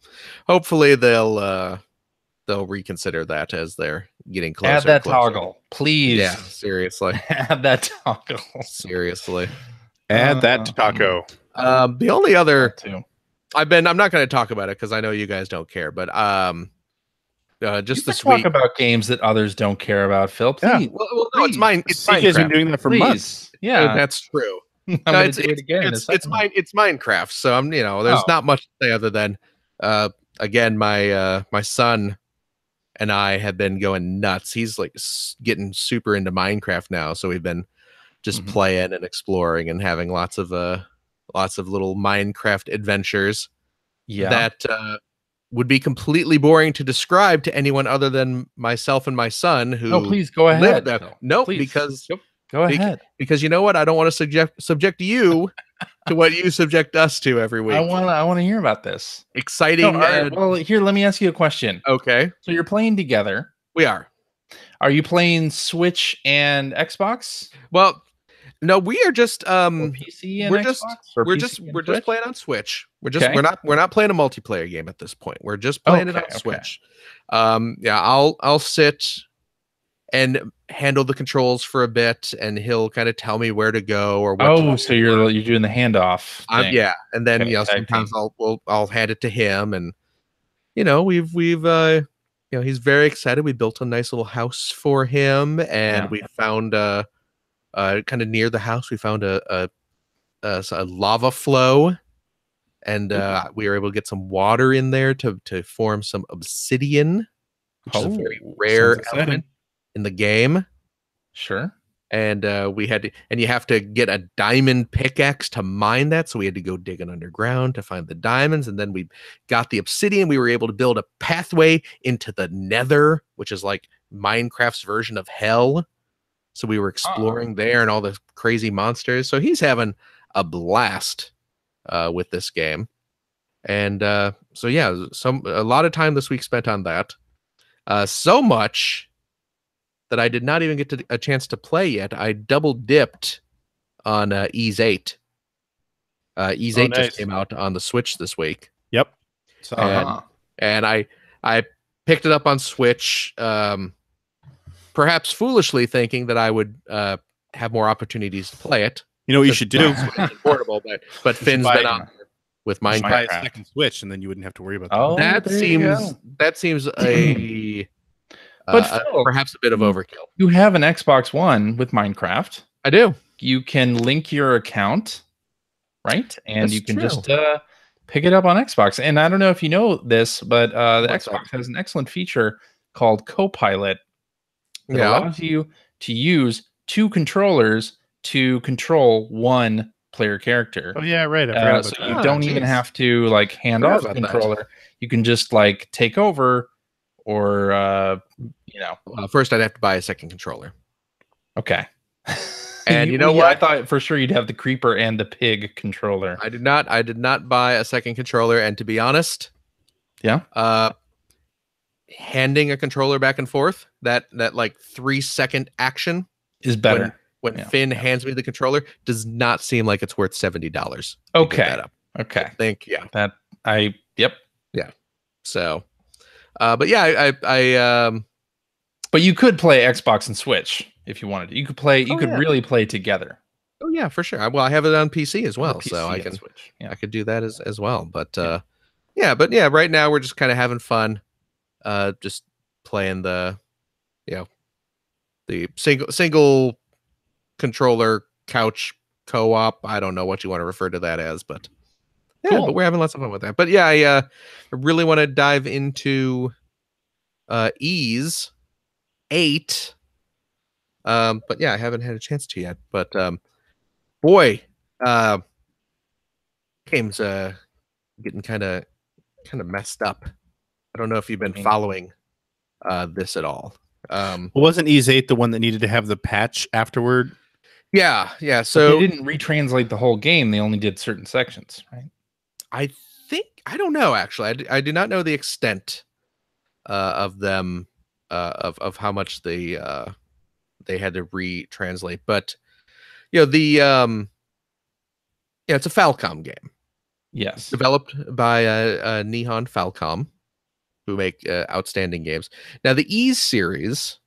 hopefully they'll reconsider that as they're getting closer. Add that toggle, please. Yeah, seriously. Add that toggle. Seriously. Add that to taco. The only other I'm not going to talk about it because I know you guys don't care, but just this week. Talk about games that others don't care about, Phil. Please. Yeah. Well, no, it's mine. It's Minecraft. You guys been doing that for months. Yeah, that's true. I'm going to do it again. It's Minecraft. So I'm, there's not much to say other than, again, my son and I have been going nuts. He's like getting super into Minecraft now. So we've been just playing and exploring and having lots of little Minecraft adventures. Yeah. That would be completely boring to describe to anyone other than myself and my son. Who? No, please go ahead. No, please. because go ahead. Because you know what? I don't want to subject you to what you subject us to every week. I want to hear about this. Exciting. No, well, here, let me ask you a question. Okay. So you're playing together. We are. Are you playing Switch and Xbox? Well, no, we are just or PC and we're just playing on Switch. We're not playing a multiplayer game at this point. We're just playing it on Switch. I'll sit and handle the controls for a bit, and he'll kind of tell me where to go or what. So you're doing the handoff. Yeah, and then sometimes I'll hand it to him, and we've he's very excited. We built a nice little house for him, and we found kind of near the house we found a lava flow, and we were able to get some water in there to form some obsidian, which is a very rare element in the game. Sure. And we had to, and you have to get a diamond pickaxe to mine that. So we had to go digging underground to find the diamonds. And then we got the obsidian. We were able to build a pathway into the nether, which is like Minecraft's version of hell. So we were exploring there and all the crazy monsters. So he's having a blast with this game. And yeah, a lot of time this week spent on that. So much that I did not even get a chance to play yet. I double dipped on Ys VIII. Ys VIII nice. just came out on the Switch this week. Yep. And I picked it up on Switch, perhaps foolishly thinking that I would have more opportunities to play it. You know what you should do? Portable, but Finn's been on with Minecraft. Buy a second Switch, and then you wouldn't have to worry about that. Oh, that seems a perhaps a bit of overkill. You have an Xbox One with Minecraft. I do. You can link your account, right? And That's you can true. just pick it up on Xbox. And I don't know if you know this, but the Xbox has an excellent feature called Copilot that allows you to use 2 controllers to control 1 player character. Oh yeah, right. I forgot about so that. you don't even have to like hand off the controller. You can just like take over, or first I'd have to buy a second controller. Okay. And you know what? I thought for sure you'd have the creeper and the pig controller. I did not buy a second controller, and to be honest, handing a controller back and forth, that like 3-second action is better. When Finn hands me the controller, does not seem like it's worth $70. Okay. Okay. I think Yeah. So, but yeah, I but you could play Xbox and Switch if you wanted to. You could play. You could really play together. Oh yeah, for sure. Well, I have it on PC as well, PC so I can Switch. I could do that as well. But right now we're just kind of having fun, just playing the single controller couch co-op. I don't know what you want to refer to that as, but but we're having lots of fun with that. But yeah, I really want to dive into Ys VIII. But yeah, I haven't had a chance to yet. But boy, game's getting kind of messed up. I don't know if you've been following this at all. Wasn't Ys VIII the one that needed to have the patch afterward? Yeah. So but they didn't retranslate the whole game. They only did certain sections, right? I don't know, actually. I do not know the extent of them of how much they had to retranslate, but it's a Falcom game. Yes, developed by Nihon Falcom, who make outstanding games. Now the Ys series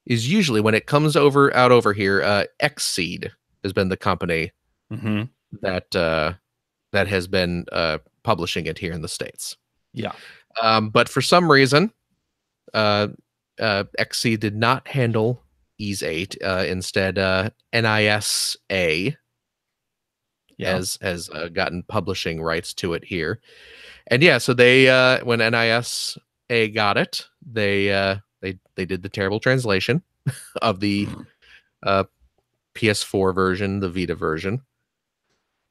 is usually, when it comes out over here, Xseed has been the company that has been publishing it here in the States. Yeah. But for some reason, Xseed did not handle Ys VIII. Instead, NISA has gotten publishing rights to it here. And so they when NISA got it, they did the terrible translation of the PS4 version, the Vita version.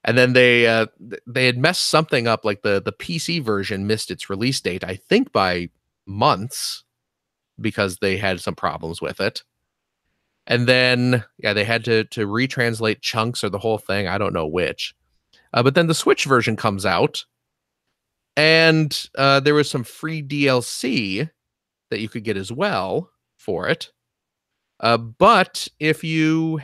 And then they had messed something up, like the PC version missed its release date, I think by months, because they had some problems with it. And then they had to retranslate chunks or the whole thing. I don't know which. But then the Switch version comes out, and there was some free DLC that you could get as well for it. But if you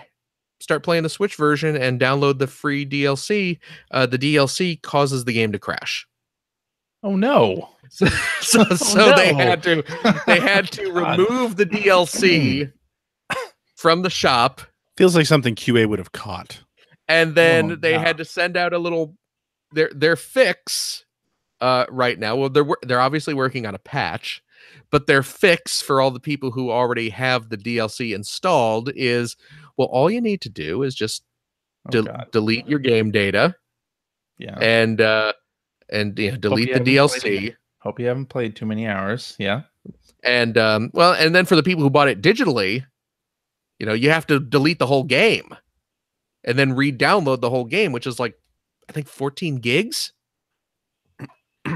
start playing the Switch version and download the free DLC, the DLC causes the game to crash. Oh no! So they had to remove the DLC from the shop. Feels like something QA would have caught. And then they had to send out a little their fix right now. Well, they're obviously working on a patch, but their fix for all the people who already have the DLC installed is, well, all you need to do is just delete your game data. Yeah. And delete the DLC. Hope you haven't played too many hours. Yeah. And and then for the people who bought it digitally, you have to delete the whole game and then re-download the whole game, which is like, I think 14 gigs.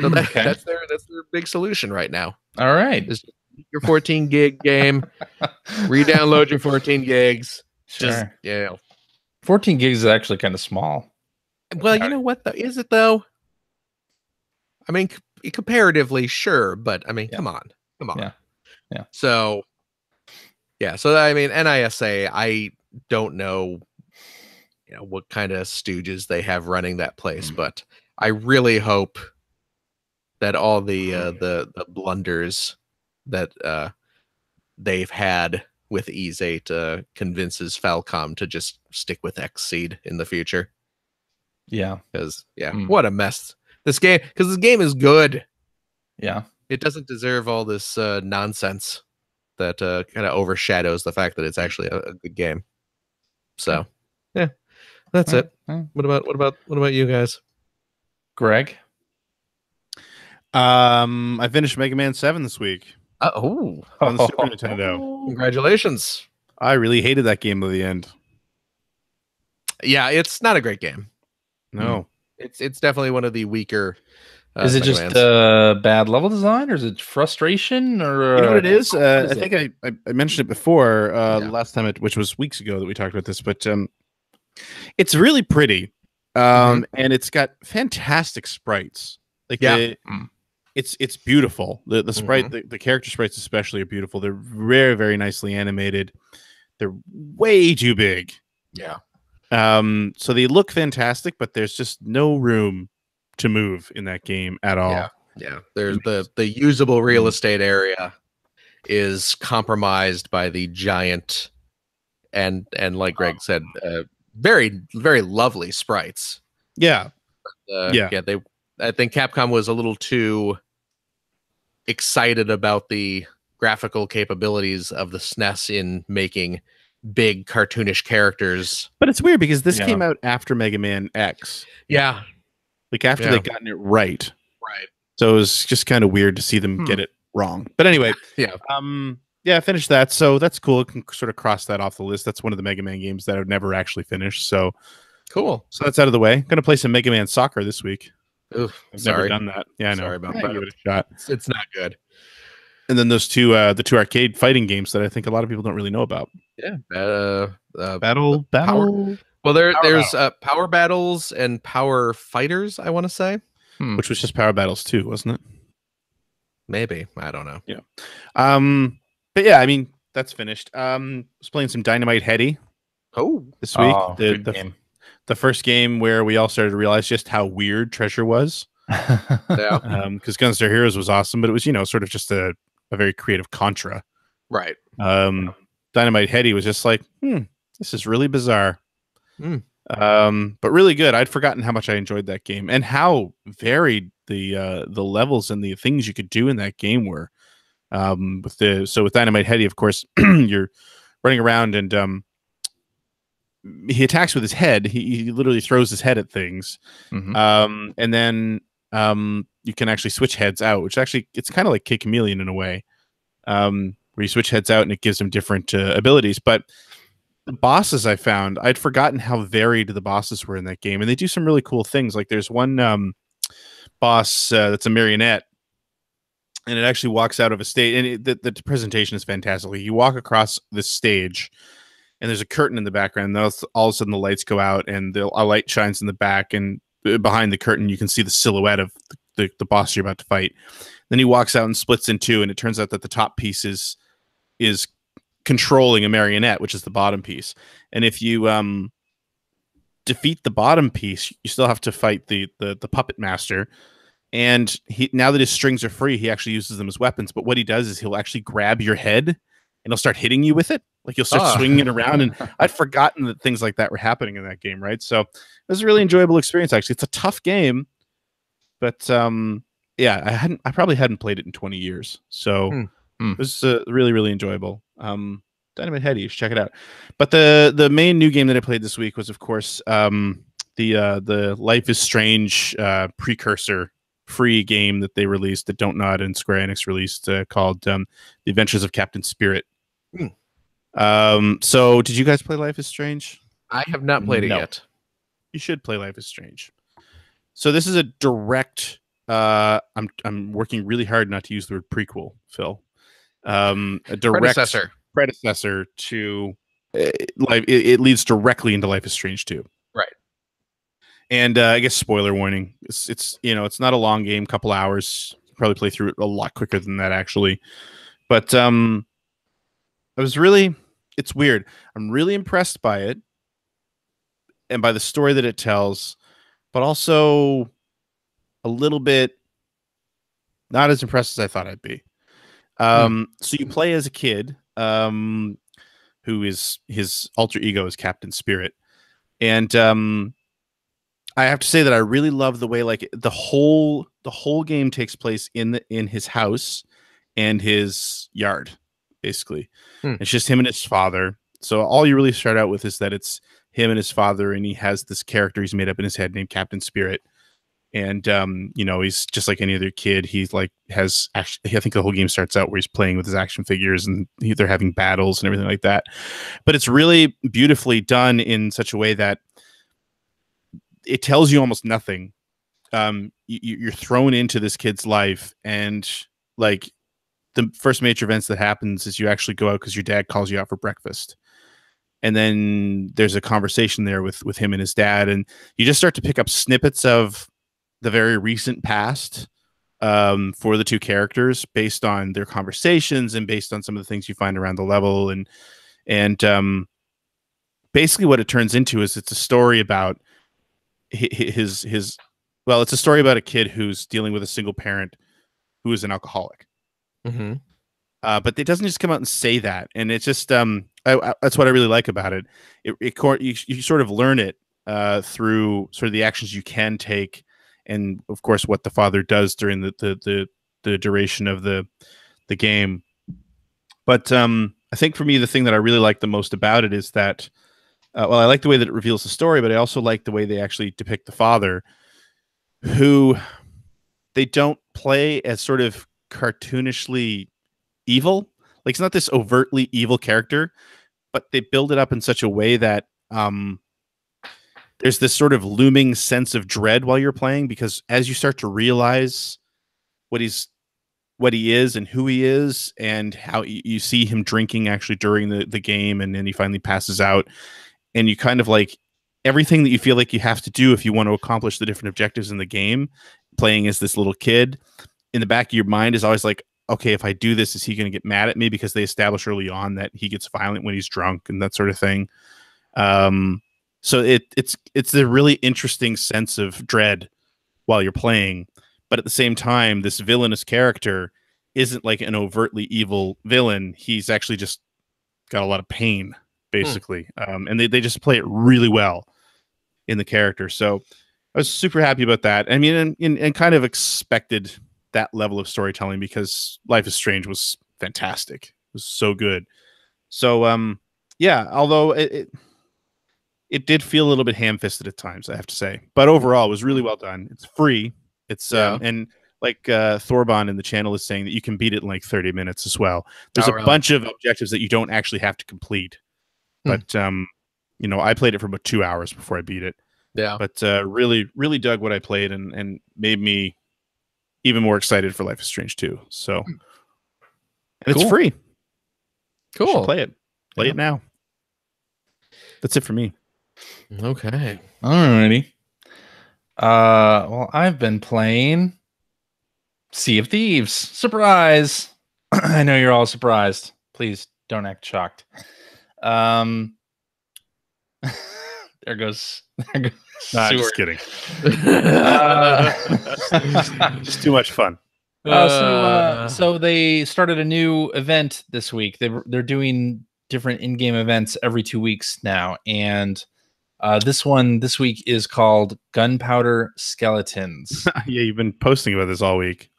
So that's their big solution right now. All right. Just your 14 gig game, re-download your 14 gigs. Sure. Just, 14 gigs is actually kind of small. Well, you know what though? Is it though? I mean, comparatively, sure, but I mean, come on. Yeah. So yeah, so I mean, NISA, I don't know, what kind of stooges they have running that place, but I really hope that all the blunders that they've had with Ys VIII convinces Falcom to just stick with Xseed in the future. Yeah, because what a mess this game. Because this game is good. Yeah, it doesn't deserve all this nonsense that kind of overshadows the fact that it's actually a good game. So, yeah, that's it. What about you guys? Greg? I finished Mega Man 7 this week Oh, on the Super Nintendo. Congratulations. I really hated that game by the end. Yeah, it's not a great game. No. It's definitely one of the weaker is it Mega just bad level design, or is it frustration, or you know what it is? I think I mentioned it before last time, which was weeks ago that we talked about this, but it's really pretty, and it's got fantastic sprites. Like it's beautiful. The sprite, the character sprites especially are beautiful. They're very, very nicely animated. They're way too big. Yeah. So they look fantastic, but there's just no room to move in that game at all. Yeah. There's the usable real estate area is compromised by the giant and like Greg said, very, very lovely sprites. Yeah. I think Capcom was a little too excited about the graphical capabilities of the SNES in making big cartoonish characters. But it's weird because this came out after Mega Man X. Yeah. Like after they'd gotten it right. Right. So it was just kind of weird to see them get it wrong. But anyway, I finished that. So that's cool. I can sort of cross that off the list. That's one of the Mega Man games that I've never actually finished. So cool. So that's out of the way. I'm going to play some Mega Man Soccer this week. Oof, I've never done that. Yeah, I know. Sorry about that. Give it a shot. It's not good. And then those two, the two arcade fighting games that I think a lot of people don't really know about. Yeah. Battle. Well, there's Power Battles and Power Fighters, I want to say. Which was just Power Battles 2, wasn't it? Maybe. I don't know. Yeah. But yeah, I mean, that's finished. Was playing some Dynamite Heady. This week. The first game where we all started to realize just how weird Treasure was. Because Gunstar Heroes was awesome, but it was, sort of just a very creative Contra. Right. Dynamite Heady was just like, this is really bizarre. But really good. I'd forgotten how much I enjoyed that game and how varied the levels and the things you could do in that game were. With Dynamite Heady, of course, you're running around and he attacks with his head. He literally throws his head at things, and then you can actually switch heads out, which actually it's kind of like Kid Chameleon in a way, where you switch heads out and it gives them different abilities. But the bosses I found, I'd forgotten how varied the bosses were in that game, and they do some really cool things. Like there's one boss that's a marionette, and it actually walks out of a stage, and the presentation is fantastic. You walk across this stage, and there's a curtain in the background, and all of a sudden the lights go out, and a light shines in the back, and behind the curtain you can see the silhouette of the boss you're about to fight. Then he walks out and splits in two, and it turns out that the top piece is controlling a marionette, which is the bottom piece. And if you defeat the bottom piece, you still have to fight the puppet master. And now that his strings are free, he actually uses them as weapons. But what he does is he'll actually grab your head and he'll start hitting you with it. Like you'll start swinging it around. And I'd forgotten that things like that were happening in that game, right? So it was a really enjoyable experience, actually. It's a tough game, but yeah, I probably hadn't played it in 20 years. So it was really, really enjoyable. Dynamite Heady, you should check it out. But the main new game that I played this week was, of course, the Life is Strange precursor free game that they released, that Don't Nod and Square Enix released, called The Adventures of Captain Spirit. So did you guys play Life is Strange? I have not played it yet. You should play Life is Strange. So this is a direct I'm working really hard not to use the word prequel, Phil. A direct predecessor to it leads directly into Life is Strange 2. Right. And I guess spoiler warning. It's it's not a long game, couple hours. You probably play through it a lot quicker than that actually. But it's weird. I'm really impressed by it and by the story that it tells, but also a little bit not as impressed as I thought I'd be. So you play as a kid who is his alter ego is Captain Spirit. And I have to say that I really love the way like the whole game takes place in his house and his yard, basically. It's just him and his father. So all you really start out with is that it's him and his father, and he has this character he's made up in his head named Captain Spirit. And he's just like any other kid. He's like has actually, I think the whole game starts out where he's playing with his action figures and they're having battles and everything like that. But it's really beautifully done in such a way that it tells you almost nothing. You're thrown into this kid's life, and like the first major events that happens is you actually go out because your dad calls you out for breakfast. And then there's a conversation there with him and his dad, and you just start to pick up snippets of the very recent past for the two characters based on their conversations and based on some of the things you find around the level. And basically what it turns into is it's a story about it's a story about a kid who's dealing with a single parent who is an alcoholic. Mm-hmm. But it doesn't just come out and say that. And it's just, that's what I really like about it. You sort of learn it through sort of the actions you can take. And of course, what the father does during the duration of the game. But I think for me, the thing that I really like the most about it is that, I like the way that it reveals the story, but I also like the way they actually depict the father, who they don't play as sort of cartoonishly evil. Like, it's not this overtly evil character, but they build it up in such a way that there's this sort of looming sense of dread while you're playing, because as you start to realize what he is and who he is, and how you see him drinking actually during the game, and then he finally passes out, and you kind of like everything that you feel like you have to do if you want to accomplish the different objectives in the game, playing as this little kid, in the back of your mind is always like, okay, if I do this, is he going to get mad at me? Because they establish early on that he gets violent when he's drunk and that sort of thing. So it's a really interesting sense of dread while you're playing, but at the same time, this villainous character isn't like an overtly evil villain. He's actually just got a lot of pain, basically. And they just play it really well in the character. So I was super happy about that. I mean, and kind of expected that level of storytelling, because Life is Strange was fantastic. It was so good. So, yeah, although it did feel a little bit ham-fisted at times, I have to say. But overall, it was really well done. It's free. It's and like Thorbon in the channel is saying that you can beat it in like 30 minutes as well. There's a bunch of objectives that you don't actually have to complete. But I played it for about 2 hours before I beat it. Yeah. But really, really dug what I played, and made me even more excited for Life is Strange 2. So, and it's free. Cool. Play it. Play it now. That's it for me. Okay. Alrighty. Well, I've been playing Sea of Thieves. Surprise! I know you're all surprised. Please don't act shocked. There goes. Nah, just kidding. Just too much fun. So they started a new event this week. They're doing different in-game events every 2 weeks now, and this week is called Gunpowder Skeletons. Yeah, you've been posting about this all week.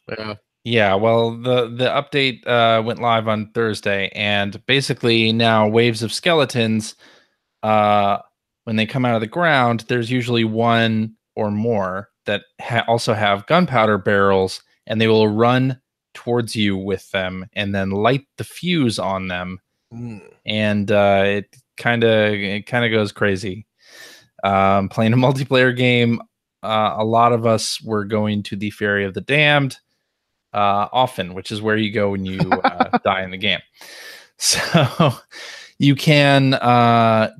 Yeah. Well, the update went live on Thursday, and basically now waves of skeletons. When they come out of the ground, there's usually one or more that also have gunpowder barrels, and they will run towards you with them and then light the fuse on them. And it kind of goes crazy. Playing a multiplayer game, a lot of us were going to the Ferry of the Damned often, which is where you go when you die in the game. So You can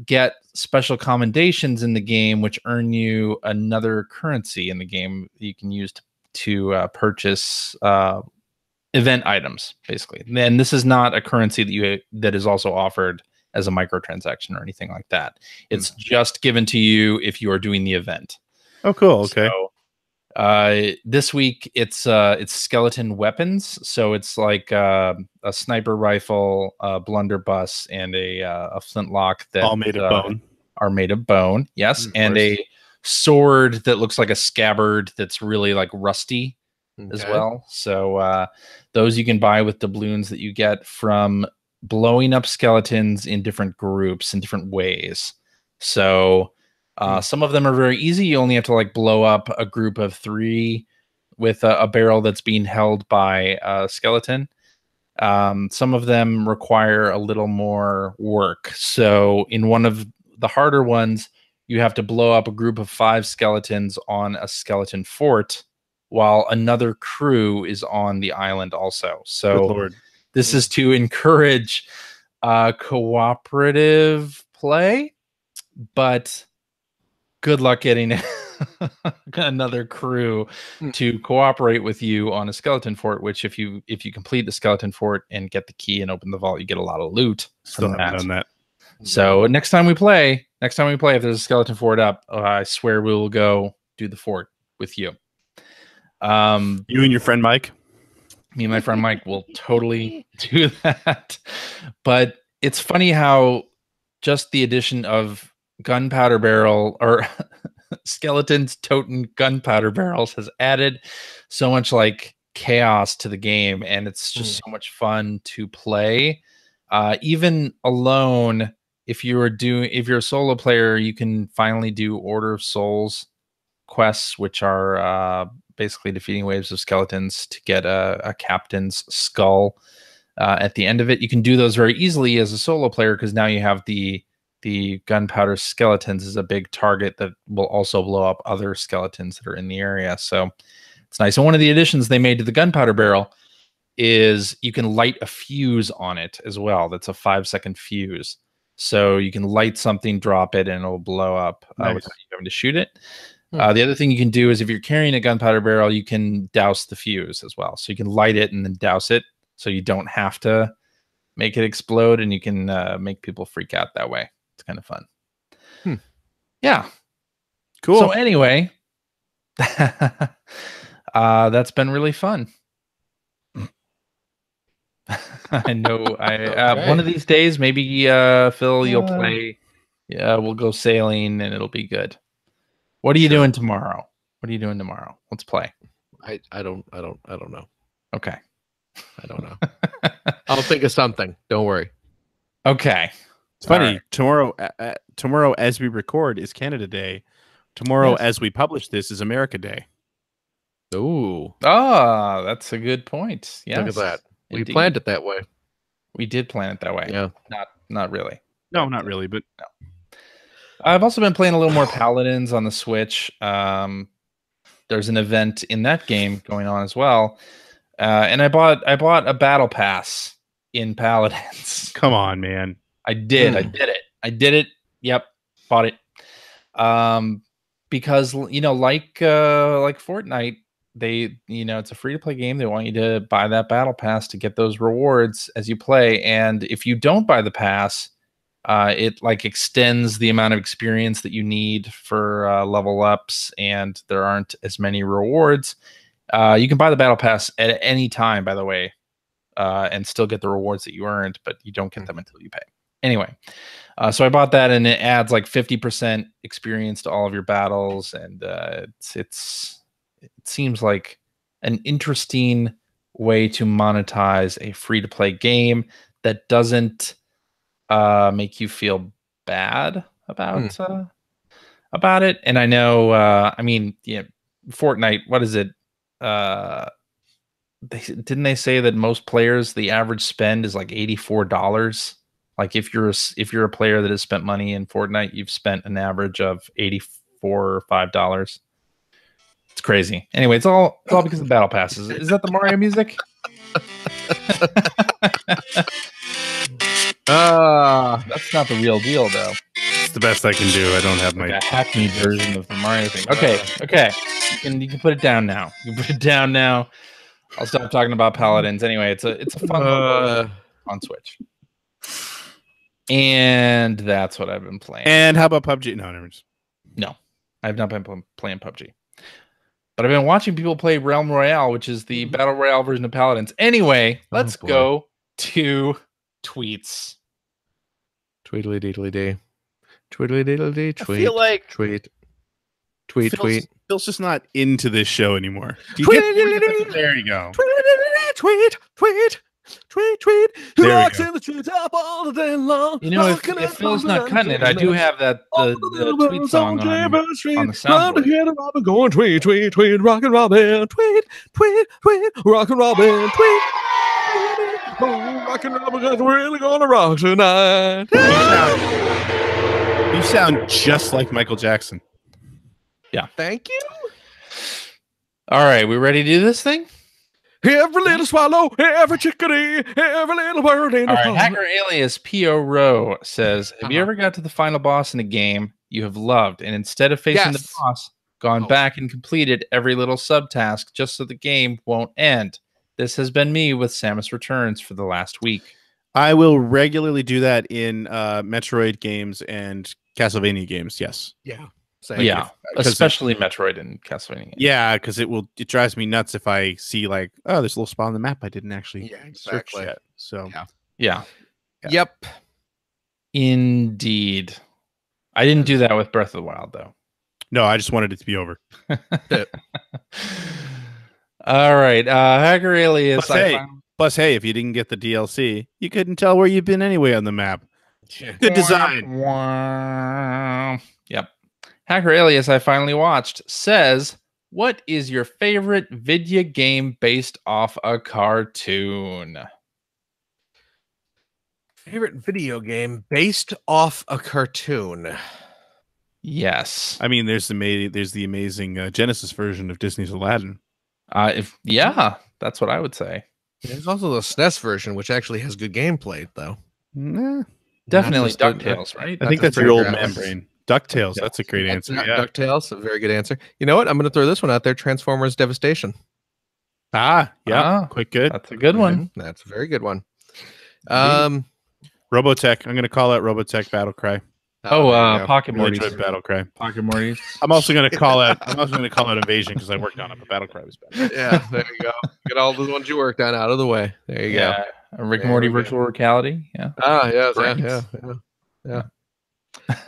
get special commendations in the game, which earn you another currency in the game you can use to purchase event items, basically. And this is not a currency that is also offered as a microtransaction or anything like that. It's just given to you if you are doing the event. Oh, cool. Okay. So, this week it's skeleton weapons. So it's like a sniper rifle, a blunderbuss, and a flintlock that all made of bone. Are made of bone. Yes, and a sword that looks like a scabbard that's really like rusty as well. So those you can buy with doubloons that you get from blowing up skeletons in different groups in different ways. So some of them are very easy. You only have to like blow up a group of 3 with a barrel that's being held by a skeleton. Some of them require a little more work. So in one of the harder ones, you have to blow up a group of 5 skeletons on a skeleton fort while another crew is on the island also. So this is to encourage cooperative play, but good luck getting another crew to cooperate with you on a skeleton fort, which if you complete the skeleton fort and get the key and open the vault, you get a lot of loot. Still haven't done that. So next time we play, if there's a skeleton fort up, I swear we will go do the fort with you. You and your friend Mike? Me and my friend Mike will totally do that. But it's funny how just the addition of gunpowder barrel or skeletons toting gunpowder barrels has added so much like chaos to the game, and it's just so much fun to play. Even alone, if you're a solo player, you can finally do Order of Souls quests, which are basically defeating waves of skeletons to get a captain's skull. At the end of it, you can do those very easily as a solo player because now you have the gunpowder skeletons as a big target that will also blow up other skeletons that are in the area. So it's nice. And one of the additions they made to the gunpowder barrel is you can light a fuse on it as well. That's a 5-second fuse. So you can light something, drop it, and it'll blow up without you having to shoot it. The other thing you can do is if you're carrying a gunpowder barrel, you can douse the fuse as well. So you can light it and then douse it so you don't have to make it explode, and you can make people freak out that way. It's kind of fun. Yeah. Cool. So anyway, that's been really fun. I know. One of these days, maybe Phil, you'll play. Yeah, we'll go sailing, and it'll be good. What are you doing tomorrow? Let's play. I don't know. Okay. I don't know. I'll think of something. Don't worry. Okay. It's funny. Right. Tomorrow, as we record, is Canada Day. Tomorrow, as we publish this, is America Day. Ooh. That's a good point. Yes. Look at that. Indeed. We planned it that way. We did plan it that way. Yeah. Not really. No, not really, but no. I've also been playing a little more Paladins on the Switch. There's an event in that game going on as well. And I bought a battle pass in Paladins. Come on, man. I did it. Yep. Bought it. Because like Fortnite, it's a free to play game. They want you to buy that battle pass to get those rewards as you play. And if you don't buy the pass, it like extends the amount of experience that you need for level ups, and there aren't as many rewards. You can buy the battle pass at any time, by the way, and still get the rewards that you earned, but you don't get them until you pay. Anyway, so I bought that, and it adds like 50% experience to all of your battles, and it seems like an interesting way to monetize a free-to-play game that doesn't make you feel bad about it. And I know, Fortnite, what is it? Didn't they say that most players, the average spend is like $84? Like if you're a player that has spent money in Fortnite, you've spent an average of $84 or $5. It's crazy. Anyway, it's all because of battle passes. Is that the Mario music? That's not the real deal, though. It's the best I can do. I don't have Like my a hackneyed version of the Mario thing. Okay. You can put it down now. You can put it down now. I'll stop talking about Paladins. Anyway, it's a fun little on Switch. And that's what I've been playing. And how about PUBG? No, never. No, I've not been playing PUBG. But I've been watching people play Realm Royale, which is the Battle Royale version of Paladins. Anyway, let's go to tweets. Tweedly deedly dee. Tweedly deedly dee. Tweet. I feel like tweet. Phil's just not into this show anymore. There you go. Tweet. Who There we walks go. in the treetop all the day long? You know, if Phil's not cutting it, I do have that the tweet song on the soundboard. Robin going tweet, rockin' Robin, tweet, rockin' Robin, tweet. Oh, rockin' Robin, 'cause we're really gonna rock tonight. You sound just like Michael Jackson. Yeah. Thank you. All right, we ready to do this thing? Every little swallow, every chickadee, every little bird in the All right, pond. Hacker Alias P.O. Rowe says, have you ever got to the final boss in a game you have loved, and instead of facing the boss, gone back and completed every little subtask just so the game won't end? This has been me with Samus Returns for the last week. I will regularly do that in Metroid games and Castlevania games. Yes. Yeah. Yeah, especially Metroid and Castlevania. Yeah, because it drives me nuts if I see like, oh, there's a little spot on the map I didn't actually search yet. So yeah. Yep. Indeed. I didn't do that with Breath of the Wild though. No, I just wanted it to be over. All right, Hacker Alias. Plus, hey, if you didn't get the DLC, you couldn't tell where you've been anyway on the map. Good design. Yep. Hacker Alias, I finally watched, says, what is your favorite video game based off a cartoon? Favorite video game based off a cartoon? Yes. I mean, there's the amazing Genesis version of Disney's Aladdin. That's what I would say. There's also the SNES version, which actually has good gameplay, though. Nah. Definitely DuckTales, right? I think that's your old membrane. DuckTales. That's a great answer. Yeah. DuckTales, a very good answer. You know what? I'm going to throw this one out there. Transformers Devastation. Quite good. That's a good one. That's a very good one. Robotech. I'm going to call out Robotech Battle Cry. Pocket Really Morty's. enjoyed Battle Cry. Pocket Morty's. I'm also going to call out Invasion because I worked on it, but Battle Cry was better. Yeah, there you go. Get all the ones you worked on out of the way. There you go. Rick and Morty Virtual Reality. Yeah. Yeah.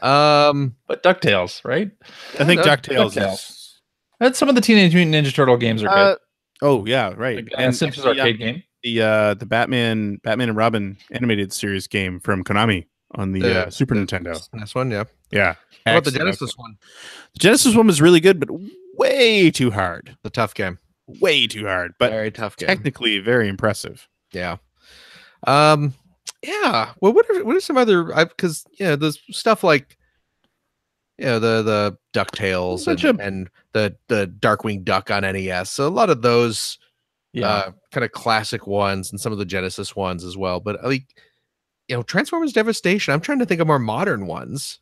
But DuckTales, right? I think DuckTales. That's some of the Teenage Mutant Ninja Turtle games are good. Oh yeah, right. And Simpsons arcade game. The Batman and Robin animated series game from Konami on the Super Nintendo. This one, yeah. Yeah. How about the Genesis one? The Genesis one was really good, but way too hard. The tough game. Way too hard, but very tough game. Technically very impressive. Yeah. Yeah. Well, what are some other? Because there's stuff like the DuckTales and the Darkwing Duck on NES. So a lot of those kind of classic ones and some of the Genesis ones as well. But like Transformers Devastation. I'm trying to think of more modern ones.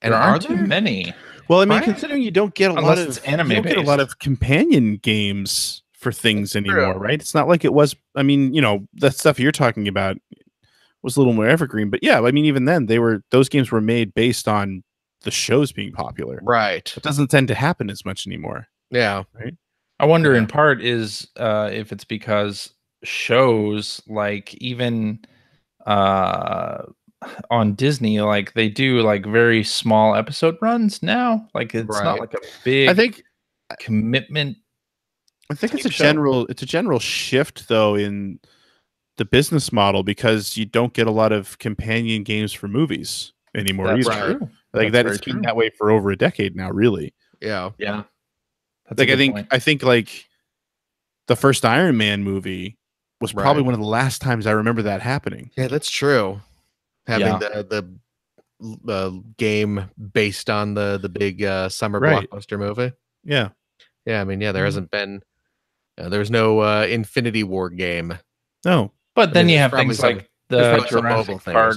And there aren't too many. Well, I mean, considering you don't get a lot of companion games for things anymore, right? It's not like it was. I mean, the stuff you're talking about was a little more evergreen, but yeah, I mean, even then, those games were made based on the shows being popular, right? It doesn't tend to happen as much anymore. Yeah, right. I wonder, in part, is if it's because shows like even on Disney, like they do like very small episode runs now. Like it's not like a big commitment. I think it's a general shift though in the business model because you don't get a lot of companion games for movies anymore. That's either. true. Like That's it's been that way for over a decade now, really. Yeah. Yeah. That's like I think like the first Iron Man movie was probably one of the last times I remember that happening. Yeah, that's true. Having the game based on the big summer blockbuster movie. Yeah. Yeah, I mean, there hasn't been there's no Infinity War game. No. But then you have things like The some mobile Jurassic thing or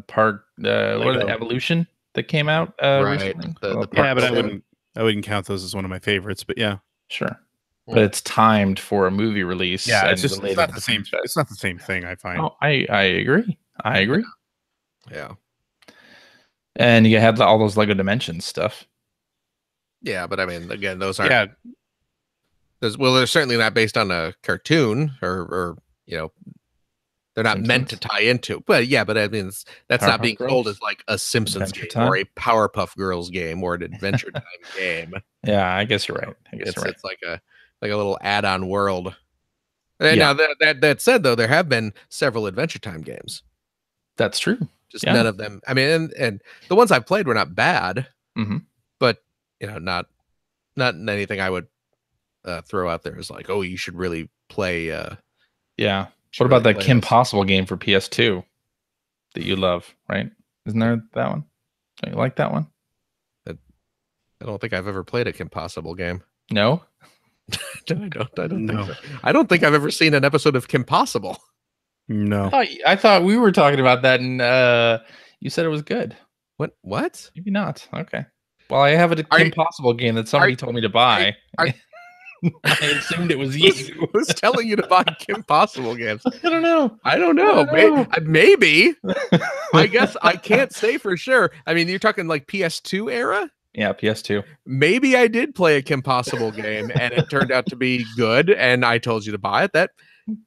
Park, something. what is it, Evolution that came out Right. recently? The Yeah, but park I wouldn't count those as one of my favorites. But yeah, Sure. But it's timed for a movie release. yeah, and it's just related it's not to the same. franchise. It's not the same thing. I find. Oh, I agree. I agree. Yeah. And you had all those Lego Dimensions stuff. Yeah, but I mean, again, those aren't. Yeah, They're certainly not based on a cartoon or they're not meant to Simpsons? tie into. But yeah, but I mean, that's not Powerpuff being Girls? sold as like a Simpsons Adventure game Time? or a Powerpuff Girls game or an Adventure Time game. Yeah, I guess you're right. It's like a little add-on world. And Yeah. now that said, though, there have been several Adventure Time games. That's true. Just Yeah. none of them. I mean, and the ones I've played were not bad, but not anything I would throw out there as like, oh, you should really play. Yeah. What about that Kim Possible game for PS2 that you love, right? Isn't there that one? Don't you like that one? I don't think I've ever played a Kim Possible game. No? I don't think so. I don't think I've ever seen an episode of Kim Possible. no. I thought we were talking about that, and you said it was good. What? Maybe not. Okay. Well, I have a Kim Possible game that somebody told me to buy. I assumed it was you. Who's telling you to buy Kim Possible games? I don't know. Maybe. I guess I can't say for sure. I mean, you're talking like PS2 era? Yeah, PS2. Maybe I did play a Kim Possible game and it turned out to be good and I told you to buy it. That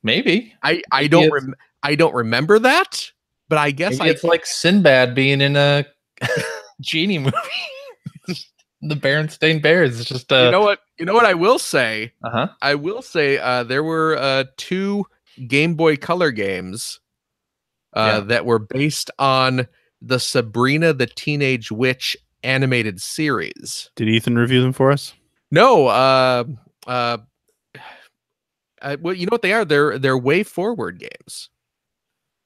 maybe. I don't remember that, but I guess it's like Sinbad being in a genie movie. The Berenstain Bears. It's just you know what I will say? I will say there were 2 Game Boy Color games that were based on the Sabrina the Teenage Witch animated series. Did Ethan review them for us? No, well, you know what they are? They're Way Forward games.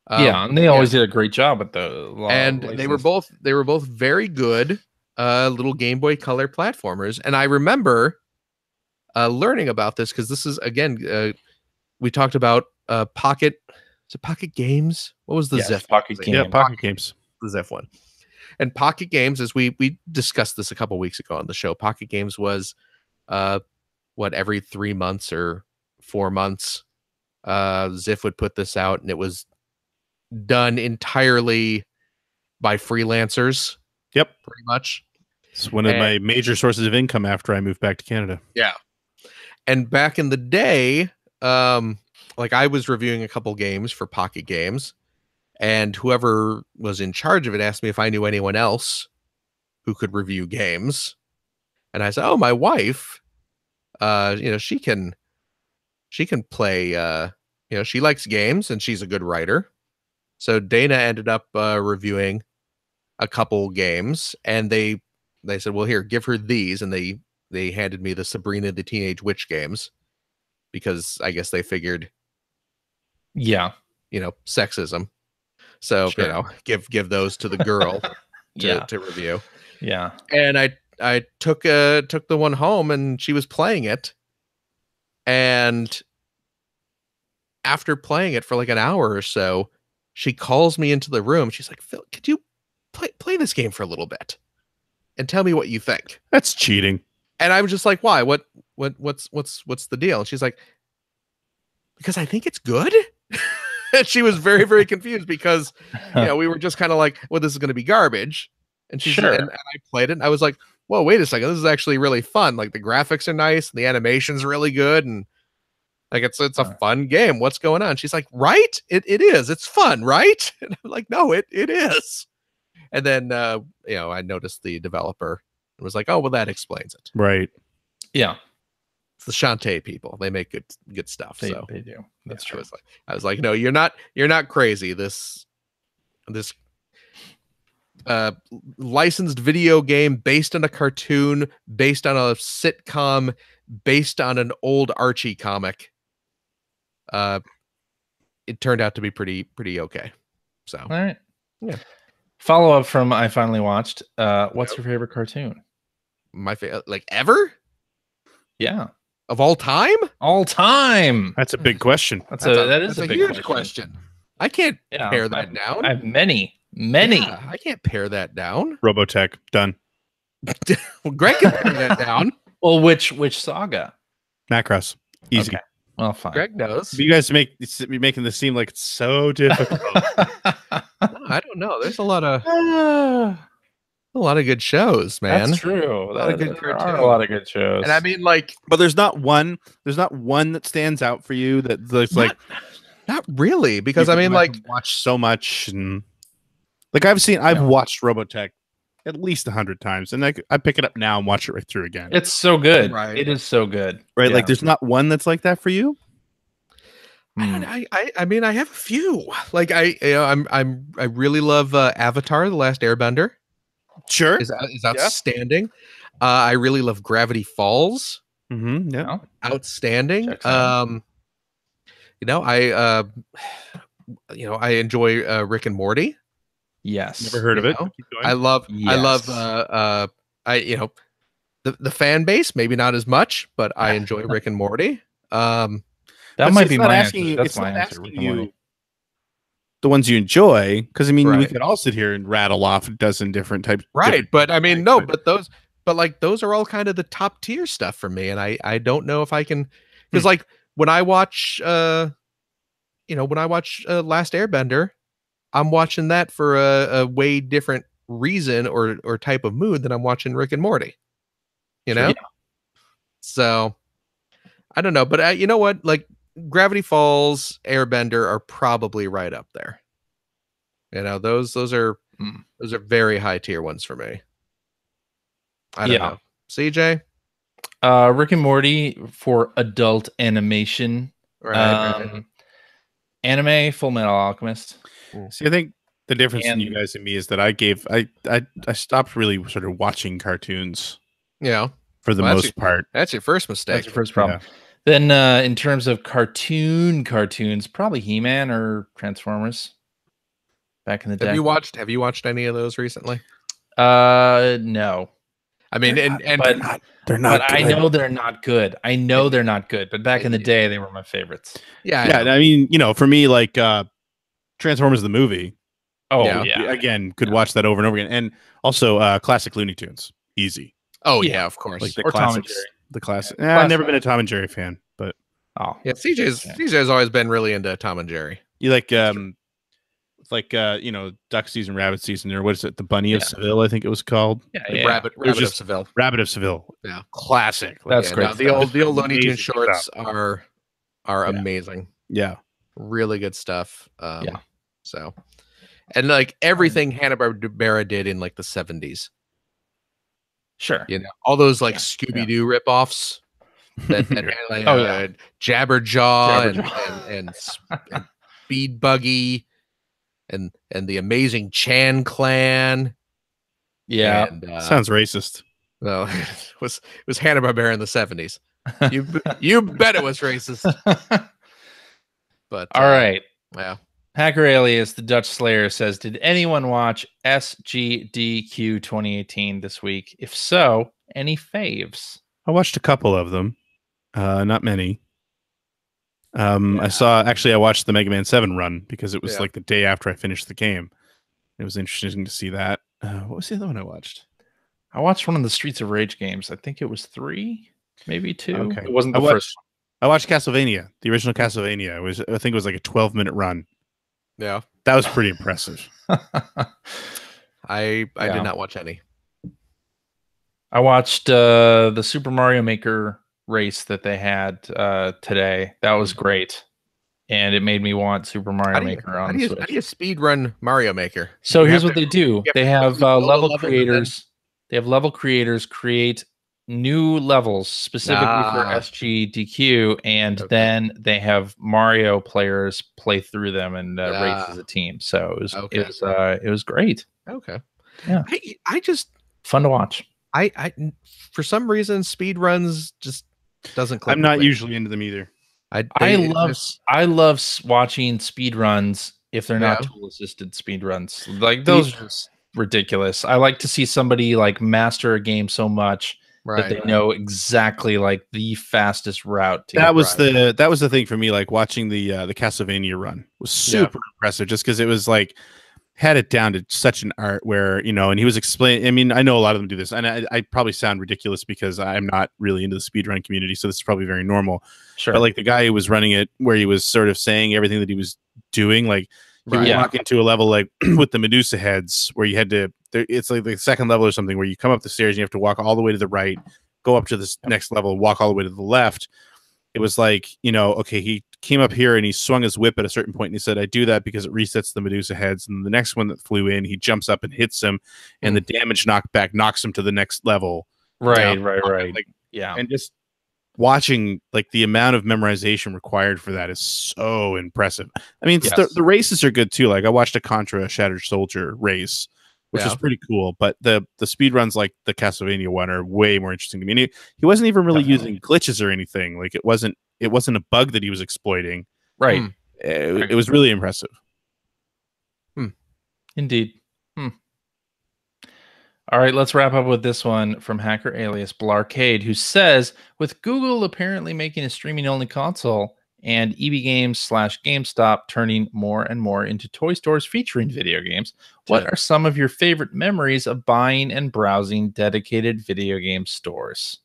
Yeah, and they always did a great job with the and they were both very good little Game Boy Color platformers. And I remember learning about this because this is again we talked about Pocket. Is it Pocket Games? What was the Zeph Pocket Games? Yeah, Pocket Games. The Zeph one. And Pocket Games, as we discussed this a couple weeks ago on the show, Pocket Games was every 3 months or 4 months, Ziff would put this out, and it was done entirely by freelancers. Yep, pretty much. It's one of my major sources of income after I moved back to Canada. Yeah, and back in the day, like I was reviewing a couple games for Pocket Games. And whoever was in charge of it asked me if I knew anyone else who could review games. And I said, oh, my wife, she can play, she likes games and she's a good writer. So Dana ended up reviewing a couple games and they said, well, here, give her these. And they handed me the Sabrina the Teenage Witch games because I guess they figured, sexism. So, give those to the girl to review. Yeah. And I took the one home and she was playing it. And after playing it for like an hour or so, she calls me into the room. She's like, Phil, could you play this game for a little bit and tell me what you think? That's cheating. And I was just like, why? What's the deal? And she's like, because I think it's good. And she was very, very confused because, we were just kind of like, well, this is going to be garbage. And she's and I played it and I was like, whoa, wait a second. This is actually really fun. Like the graphics are nice and the animation's really good. And like, it's a fun game. What's going on? She's like, right? It is. It's fun, right? And I'm like, no, it is. And then, I noticed the developer and was like, oh, well, that explains it. Right. Yeah. It's the Shantae people. They make good stuff. They do. That's true. I was like, no, you're not crazy. This licensed video game based on a cartoon, based on a sitcom, based on an old Archie comic. It turned out to be pretty okay. So, all right. Yeah. Follow up from I finally watched. What's your favorite cartoon? My favorite, like ever? Yeah. Of all time? All time. That's a big question. That is a big huge question. I can't pare that down. I have many. Yeah, I can't pare that down. Robotech done. Well, Greg can pare that down. Well, which Saga? Macross. Easy. Okay. Well, fine. Greg knows. You guys be making this seem like it's so difficult. No, I don't know. There's a lot of good shows, man. That's true. There are a lot of good shows. And I mean, like, but there's not one that stands out for you that's like not really, because I mean, like, watch so much, and like I've watched Robotech at least 100 times, and I pick it up now and watch it right through again. It's so good. Right. It is so good. Right. Yeah. Like there's not one that's like that for you. I mean, I have a few. Like I really love Avatar: The Last Airbender. Sure, is outstanding. I really love Gravity Falls. Mm-hmm. Yeah, outstanding. I enjoy Rick and Morty. Yes, never heard of it. I love the fan base, maybe not as much, but I enjoy Rick and Morty. That might be my answer. That's my answer. The ones you enjoy, because I mean, we could all sit here and rattle off a dozen different types. Right, but I mean, those are all kind of the top tier stuff for me, and I don't know if I can, because like when I watch Last Airbender, I'm watching that for a way different reason or type of mood than I'm watching Rick and Morty. You know, so I don't know, but you know what, like. Gravity Falls, Airbender are probably right up there. You know, those are very high tier ones for me. I don't know. CJ? Rick and Morty for adult animation. Right. Anime, Full Metal Alchemist. See, I think the difference in you guys and me is that I stopped really sort of watching cartoons. Yeah. For the most part. That's your first mistake. That's your first problem. Yeah. Then in terms of cartoons, probably He-Man or Transformers. Back in the day. Have you watched any of those recently? No. I mean, they're not. But I know they're not good. They're not good. But back in the day, they were my favorites. Yeah. I mean, for me, like Transformers the movie. Oh yeah. Again, could watch that over and over again, and also classic Looney Tunes, easy. Oh yeah, of course. Like the classics. The classic. I've never been a Tom and Jerry fan, but CJ's always been really into Tom and Jerry. You like Duck Season, Rabbit Season, or what is it? The Bunny of Seville, I think it was called. Rabbit of Seville. Rabbit of Seville. Yeah, classic. That's great. No, the old Looney Tunes shorts are amazing. Yeah, really good stuff. So, and like everything Hanna-Barbera did in like the 70s. Sure. All those like Scooby-Doo ripoffs that Jabberjaw and Speed Buggy and the Amazing Chan Clan. Yeah. And, sounds racist. No, it was Hanna-Barbera in the 70s. You bet it was racist. But all right. Yeah. Hacker Alias, the Dutch Slayer, says, did anyone watch SGDQ 2018 this week? If so, any faves? I watched a couple of them. Not many. I watched the Mega Man 7 run because it was like the day after I finished the game. It was interesting to see that. What was the other one I watched? I watched one of the Streets of Rage games. I think it was 3, maybe 2. Okay. It wasn't the first one. I watched Castlevania, the original Castlevania. I think it was like a 12-minute run. Yeah, that was pretty impressive. I did not watch any. I watched the Super Mario Maker race that they had today. That was great, and it made me want Super Mario Maker on the Switch. How do you speed run Mario Maker? So here's what they do: they have level creators. They have level creators create new levels specifically for SGDQ, and then they have Mario players play through them and race as a team. So it was great. Okay. Yeah. I just fun to watch. I for some reason speed runs just doesn't click. I'm not usually into them either. I love watching speed runs if they're not tool assisted speed runs. Like those are just ridiculous. I like to see somebody like master a game so much that they know exactly like the fastest route to that was the thing for me, like watching the Castlevania run was super impressive, just because it was like had it down to such an art where, you know, and he was explaining, I mean, I know a lot of them do this, and I probably sound ridiculous because I'm not really into the speedrun community, so this is probably very normal. Sure. But like the guy who was running it, where he was sort of saying everything that he was doing, like he would walk into a level like with the Medusa heads where you had to, it's like the second level or something where you come up the stairs and you have to walk all the way to the right, go up to this next level, walk all the way to the left. It was like, you know, okay, he came up here and he swung his whip at a certain point and he said, I do that because it resets the Medusa heads. And the next one that flew in, he jumps up and hits him, and the damage knockback knocks him to the next level. Right. Like, and just watching like the amount of memorization required for that is so impressive. I mean, the races are good too. Like I watched a Contra Shattered Soldier race, which was pretty cool. But the speed runs like the Castlevania one are way more interesting to me. And he wasn't even really using glitches or anything. Like it wasn't a bug that he was exploiting. Right. It was really impressive. Indeed. All right, let's wrap up with this one from Hacker Alias Blarcade, who says, with Google apparently making a streaming-only console and EB Games / GameStop turning more and more into toy stores featuring video games, what are some of your favorite memories of buying and browsing dedicated video game stores?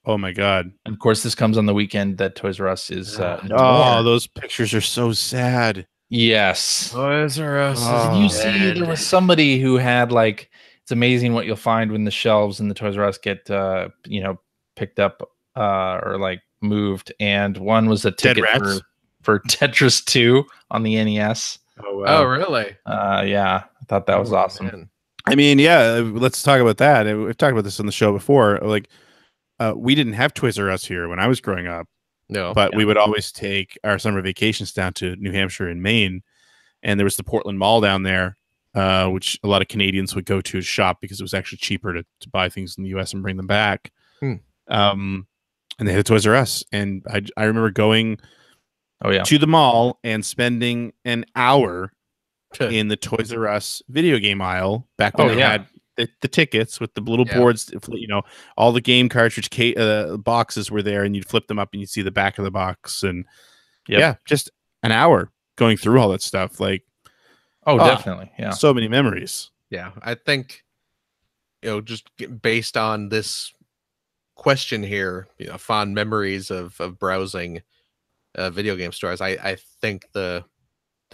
Oh my God. And of course, this comes on the weekend that Toys R Us is those pictures are so sad. Yes. Toys R Us. You see, there was somebody who had like, it's amazing what you'll find when the shelves in the Toys R Us get picked up or like moved, and one was a ticket for Tetris 2 on the NES. Oh wow. Oh really? Yeah, I thought that was awesome. Man. I mean, yeah, let's talk about that. We've talked about this on the show before. Like we didn't have Toys R Us here when I was growing up. No. But we would always take our summer vacations down to New Hampshire and Maine, and there was the Portland Mall down there, which a lot of Canadians would go to shop because it was actually cheaper to buy things in the US and bring them back. And they had a Toys R Us, and I remember going to the mall and spending an hour in the Toys R Us video game aisle back when they had the tickets with the little boards, you know, all the game cartridge boxes were there, and you'd flip them up and you'd see the back of the box, and just an hour going through all that stuff. Like, definitely, so many memories. Yeah, I think, just based on this question here, fond memories of browsing video game stores. I think the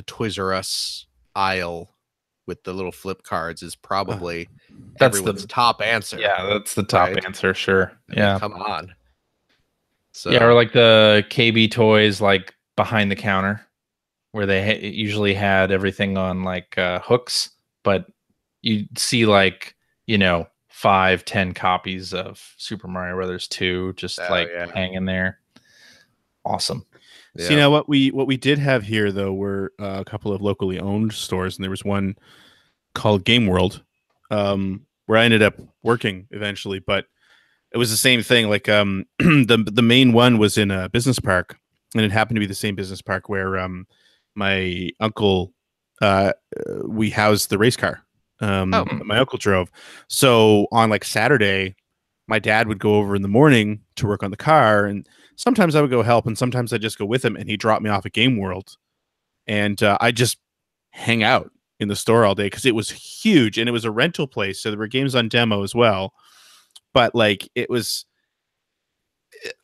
Toys R Us aisle with the little flip cards is probably everyone's top answer. Yeah, that's the top answer, sure. I mean, come on. So or like the KB toys, like behind the counter, where they usually had everything on like hooks, but you'd see like 5-10 copies of Super Mario Brothers 2 just hanging there. Awesome. Yeah. So what we did have here though were a couple of locally owned stores, and there was one called Game World, where I ended up working eventually, but it was the same thing. Like the main one was in a business park, and it happened to be the same business park where my uncle we housed the race car. My uncle drove. So on like Saturday, my dad would go over in the morning to work on the car, and sometimes I would go help, and sometimes I'd just go with him, and he'd drop me off at Game World, and I'd just hang out in the store all day because it was huge, and it was a rental place, so there were games on demo as well. But like it was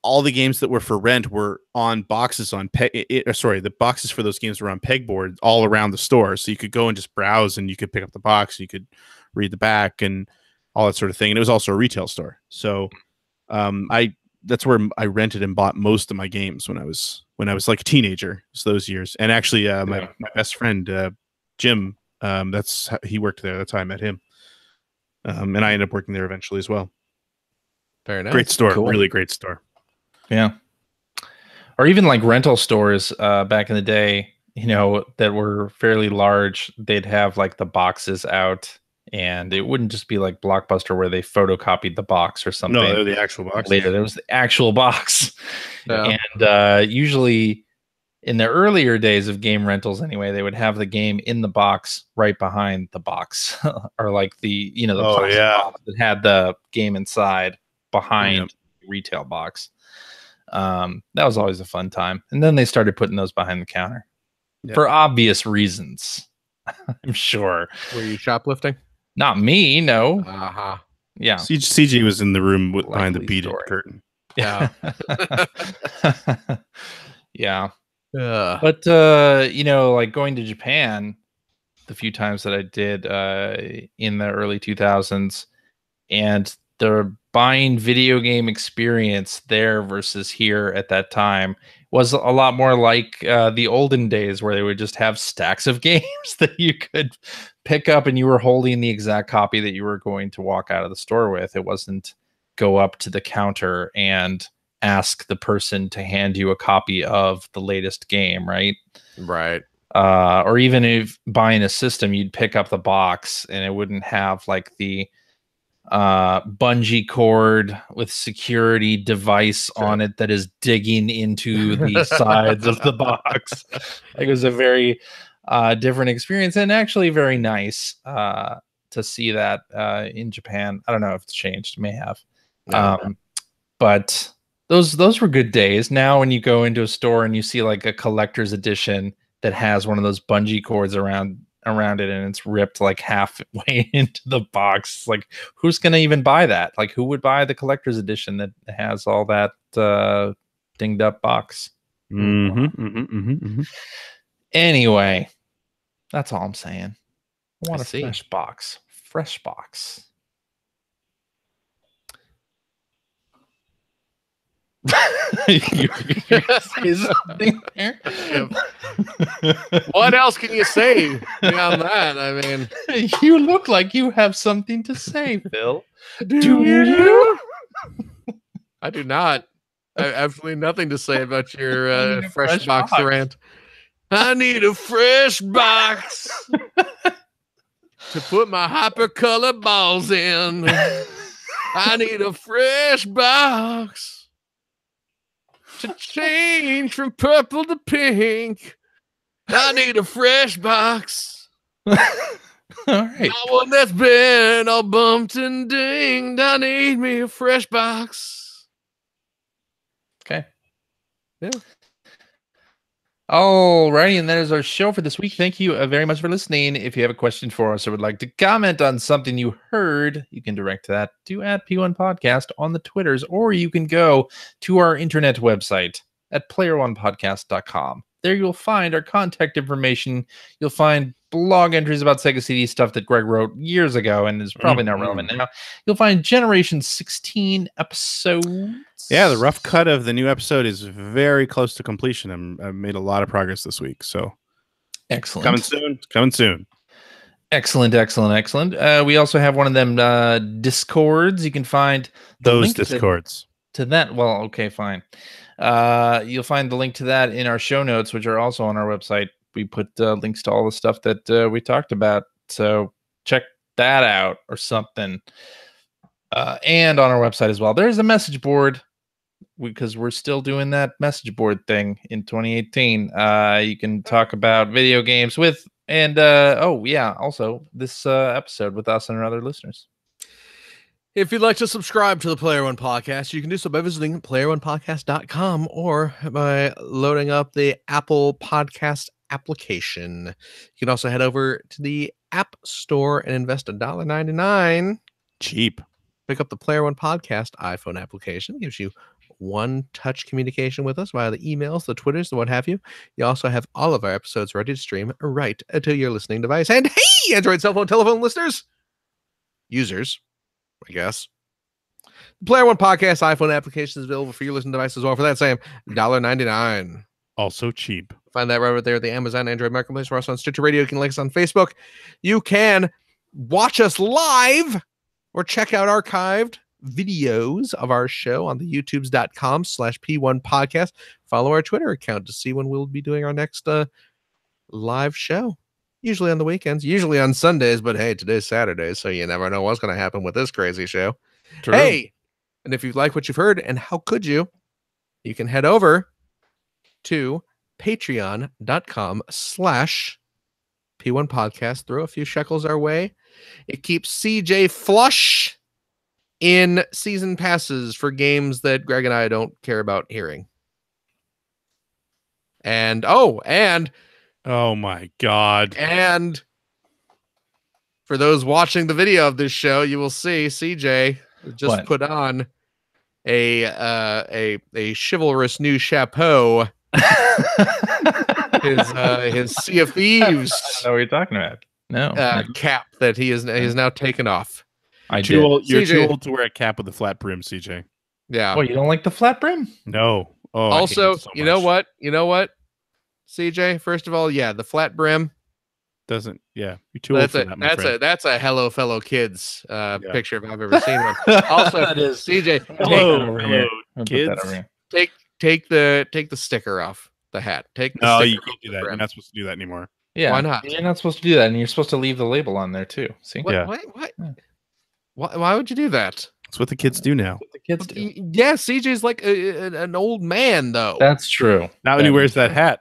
all the games that were for rent were on boxes on the boxes for those games were on pegboard all around the store, so you could go and just browse, and you could pick up the box, you could read the back and all that sort of thing. And it was also a retail store, so that's where I rented and bought most of my games when I was like a teenager. So those years. And actually my best friend Jim, he worked there. That's how I met him, and I ended up working there eventually as well. Very nice. Great store. Cool. Really great store. Yeah. Or even like rental stores back in the day, that were fairly large. They'd have like the boxes out, and it wouldn't just be like Blockbuster where they photocopied the box or something. No, they're the actual box. Later, there was the actual box. Yeah. And usually in the earlier days of game rentals anyway, they would have the game in the box right behind the box or like the plastic box that had the game inside behind the retail box. That was always a fun time. And then they started putting those behind the counter for obvious reasons. I'm sure. Were you shoplifting? Not me, no. Yeah. CG was in the room behind the beaded curtain. Yeah. Yeah. But like going to Japan the few times that I did in the early 2000s, and the buying video game experience there versus here at that time was a lot more like the olden days, where they would just have stacks of games that you could pick up and you were holding the exact copy that you were going to walk out of the store with. It wasn't go up to the counter and ask the person to hand you a copy of the latest game, right? Right. Or even if buying a system, you'd pick up the box and it wouldn't have like the bungee cord with security device on it that is digging into the sides of the box. It was a very different experience, and actually very nice to see that in Japan. I don't know if it's changed, may have. But those were good days. Now when you go into a store and you see like a collector's edition that has one of those bungee cords around it and it's ripped like halfway into the box, like who's gonna even buy that? Like who would buy the collector's edition that has all that dinged up box? Anyway, that's all I'm saying. I want a fresh box. You say something there? What else can you say beyond that? I mean, you look like you have something to say, Phil. Do you? I do not. I have absolutely nothing to say about your fresh box rant. I need a fresh box to put my hypercolor balls in. I need a fresh box to change from purple to pink. I need a fresh box. All right. Not one that's been all bumped and dinged. I need me a fresh box. Okay. Yeah. Alrighty, and that is our show for this week. Thank you very much for listening. If you have a question for us or would like to comment on something you heard, you can direct that to @P1Podcast on the Twitters, or you can go to our internet website at player1podcast.com. There you'll find our contact information. You'll find blog entries about Sega CD stuff that Greg wrote years ago and is probably not relevant now. You'll find Generation 16 episodes. Yeah, the rough cut of the new episode is very close to completion. I've made a lot of progress this week. So excellent. Coming soon. Excellent. We also have one of them Discords. You can find those Discords to that. Well, okay, fine. You'll find the link to that in our show notes, which are also on our website. We put links to all the stuff that we talked about. So check that out or something. And on our website as well, there's a message board because we're still doing that message board thing in 2018. You can talk about video games with, and also this episode with us and our other listeners. If you'd like to subscribe to the Player One Podcast, you can do so by visiting player1podcast.com or by loading up the Apple Podcast application. You can also head over to the App Store and invest $1.99. Cheap. Pick up the Player One Podcast iPhone application. It gives you one-touch communication with us via the emails, the Twitters, the what have you. You also have all of our episodes ready to stream right to your listening device. And hey, Android cell phone, telephone listeners, users, I guess. The Player One Podcast iPhone application is available for your listening device as well for that same $1.99. Also cheap. Find that right there at the Amazon Android Marketplace. We're also on Stitcher Radio. You can like us on Facebook. You can watch us live or check out archived videos of our show on the youtubes.com/P1 podcast. Follow our Twitter account to see when we'll be doing our next live show. Usually on the weekends, usually on Sundays, but hey, today's Saturday, so you never know what's going to happen with this crazy show. True. Hey, and if you like what you've heard, and how could you, you can head over to patreon.com/P1podcast. Throw a few shekels our way. It keeps CJ flush in season passes for games that Greg and I don't care about hearing. And oh my God. And for those watching the video of this show, you will see CJ just put on a chivalrous new chapeau. his Sea of Thieves. I don't know what you're talking about. No. Cap that he is now taken off. You're too old to wear a cap with a flat brim, CJ. Yeah. Well, you don't like the flat brim? No. Oh. Also, you know what? CJ, first of all, yeah, the flat brim doesn't. Yeah, you're too old for that. That's a Hello Fellow Kids picture if I've ever seen one. Also, that is CJ. Hello, kids. Take the sticker off the hat. You can't do that. You're not supposed to do that anymore. Yeah, why not? You're not supposed to do that, and you're supposed to leave the label on there too. See? What? Why would you do that? That's what the kids do now. What the kids do. Yeah, CJ's like an old man, though. That's true. Not when he wears that hat.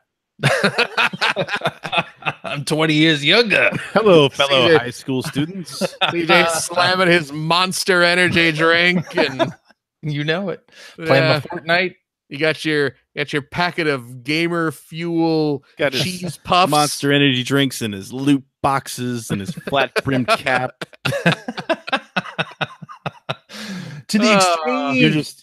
I'm 20 years younger. Hello, fellow CJ, high school students. CJ slamming his Monster Energy drink, and you know it. Playing my Fortnite. You got your packet of Gamer Fuel cheese puffs, Monster Energy drinks, and his loot boxes, and his flat brimmed cap. To the extreme.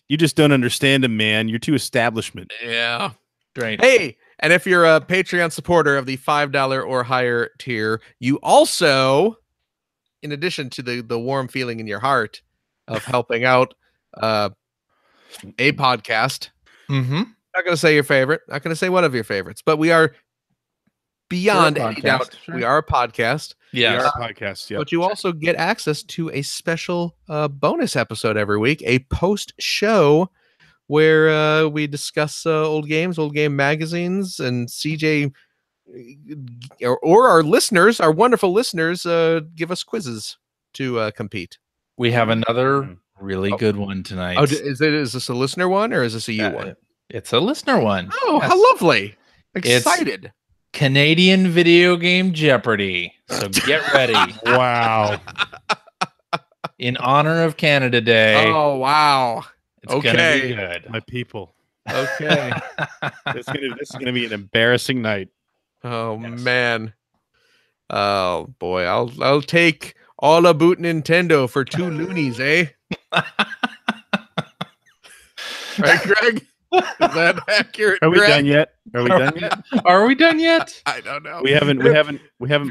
You just don't understand him, man. You're too establishment. Yeah. Great. Hey, and if you're a Patreon supporter of the $5 or higher tier, you also, in addition to the warm feeling in your heart of helping out a podcast, not going to say your favorite, not going to say one of your favorites, but we are beyond any doubt. Sure. We are a podcast. Yeah, we are a podcast. Yep. But you also get access to a special bonus episode every week, a post show where we discuss old games, old game magazines, and CJ or our listeners, our wonderful listeners, give us quizzes to compete. We have another really good one tonight. Oh, is this a listener one or is this a you one? It's a listener one. Oh, yes. How lovely! Excited. It's Canadian video game Jeopardy. So get ready. Wow! In honor of Canada Day. Oh wow! It's gonna be good. My people. Okay. This is gonna be an embarrassing night. Oh man. Oh boy. I'll take all about Nintendo for 2 loonies, eh? Right, Greg? Is that accurate? Are we Greg? done yet? Are we done yet? Are we done yet? I don't know. We haven't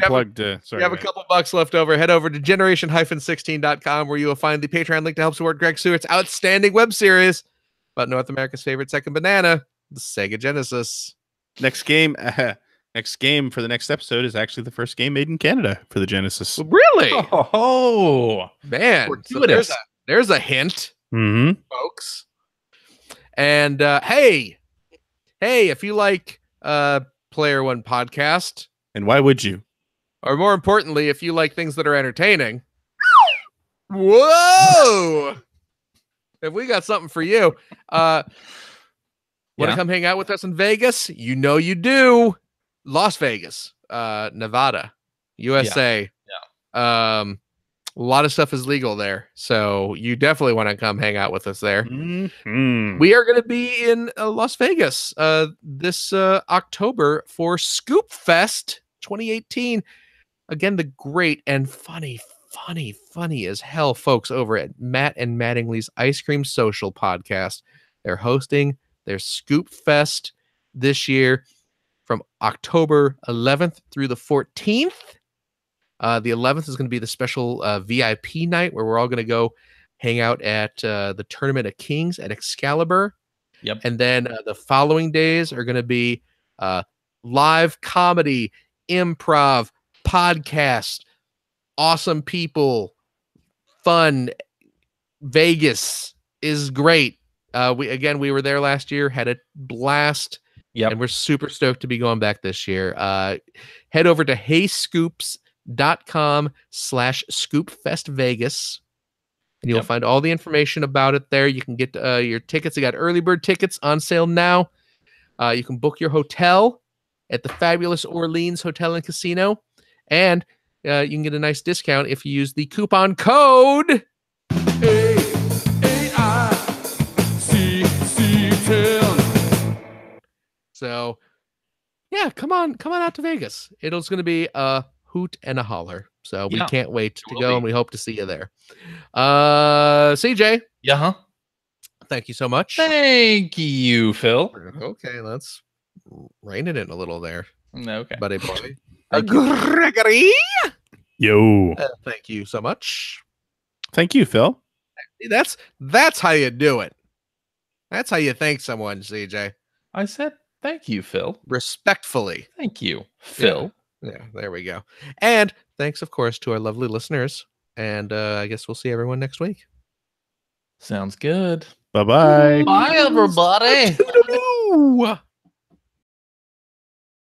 plugged. Sorry, you have a couple bucks left over. Head over to generation-16.com where you will find the Patreon link to help support Greg Stewart's outstanding web series about North America's favorite second banana, the Sega Genesis. Next game for the next episode is actually the first game made in Canada for the Genesis. Really? Oh man! So there's a hint, folks. And hey, if you like Player One podcast, and why would you? Or more importantly, if you like things that are entertaining, whoa! If we got something for you, want to come hang out with us in Vegas? You know you do. Las Vegas, Nevada, USA. Yeah. A lot of stuff is legal there, so you definitely want to come hang out with us there. Mm-hmm. We are going to be in Las Vegas this October for Scoop Fest 2018. Again, the great and funny as hell folks over at Matt and Mattingly's Ice Cream Social podcast. They're hosting their Scoop Fest this year from October 11th through the 14th. The 11th is going to be the special VIP night where we're all going to go hang out at the Tournament of Kings at Excalibur. Yep. And then the following days are going to be live comedy, improv, podcast, awesome people, fun. Vegas is great. We were there last year, had a blast. Yep. And we're super stoked to be going back this year. Head over to heyscoops.com/scoopfestvegas. And you'll find all the information about it there. You can get your tickets. You got early bird tickets on sale now. You can book your hotel at the fabulous Orleans Hotel and Casino, and you can get a nice discount if you use the coupon code AIC10. So, yeah, come on out to Vegas. It's going to be a hoot and a holler. So we can't wait to go, and we hope to see you there. CJ. Yeah. Thank you so much. Thank you, Phil. Okay, let's rein it in a little there. Okay. Buddy boy. Gregory. Yo. Thank you so much. Thank you, Phil. That's how you do it. That's how you thank someone, CJ. I said thank you, Phil. Respectfully. Thank you, Phil. Yeah, there we go. And thanks, of course, to our lovely listeners. And I guess we'll see everyone next week. Sounds good. Bye-bye. Bye, everybody.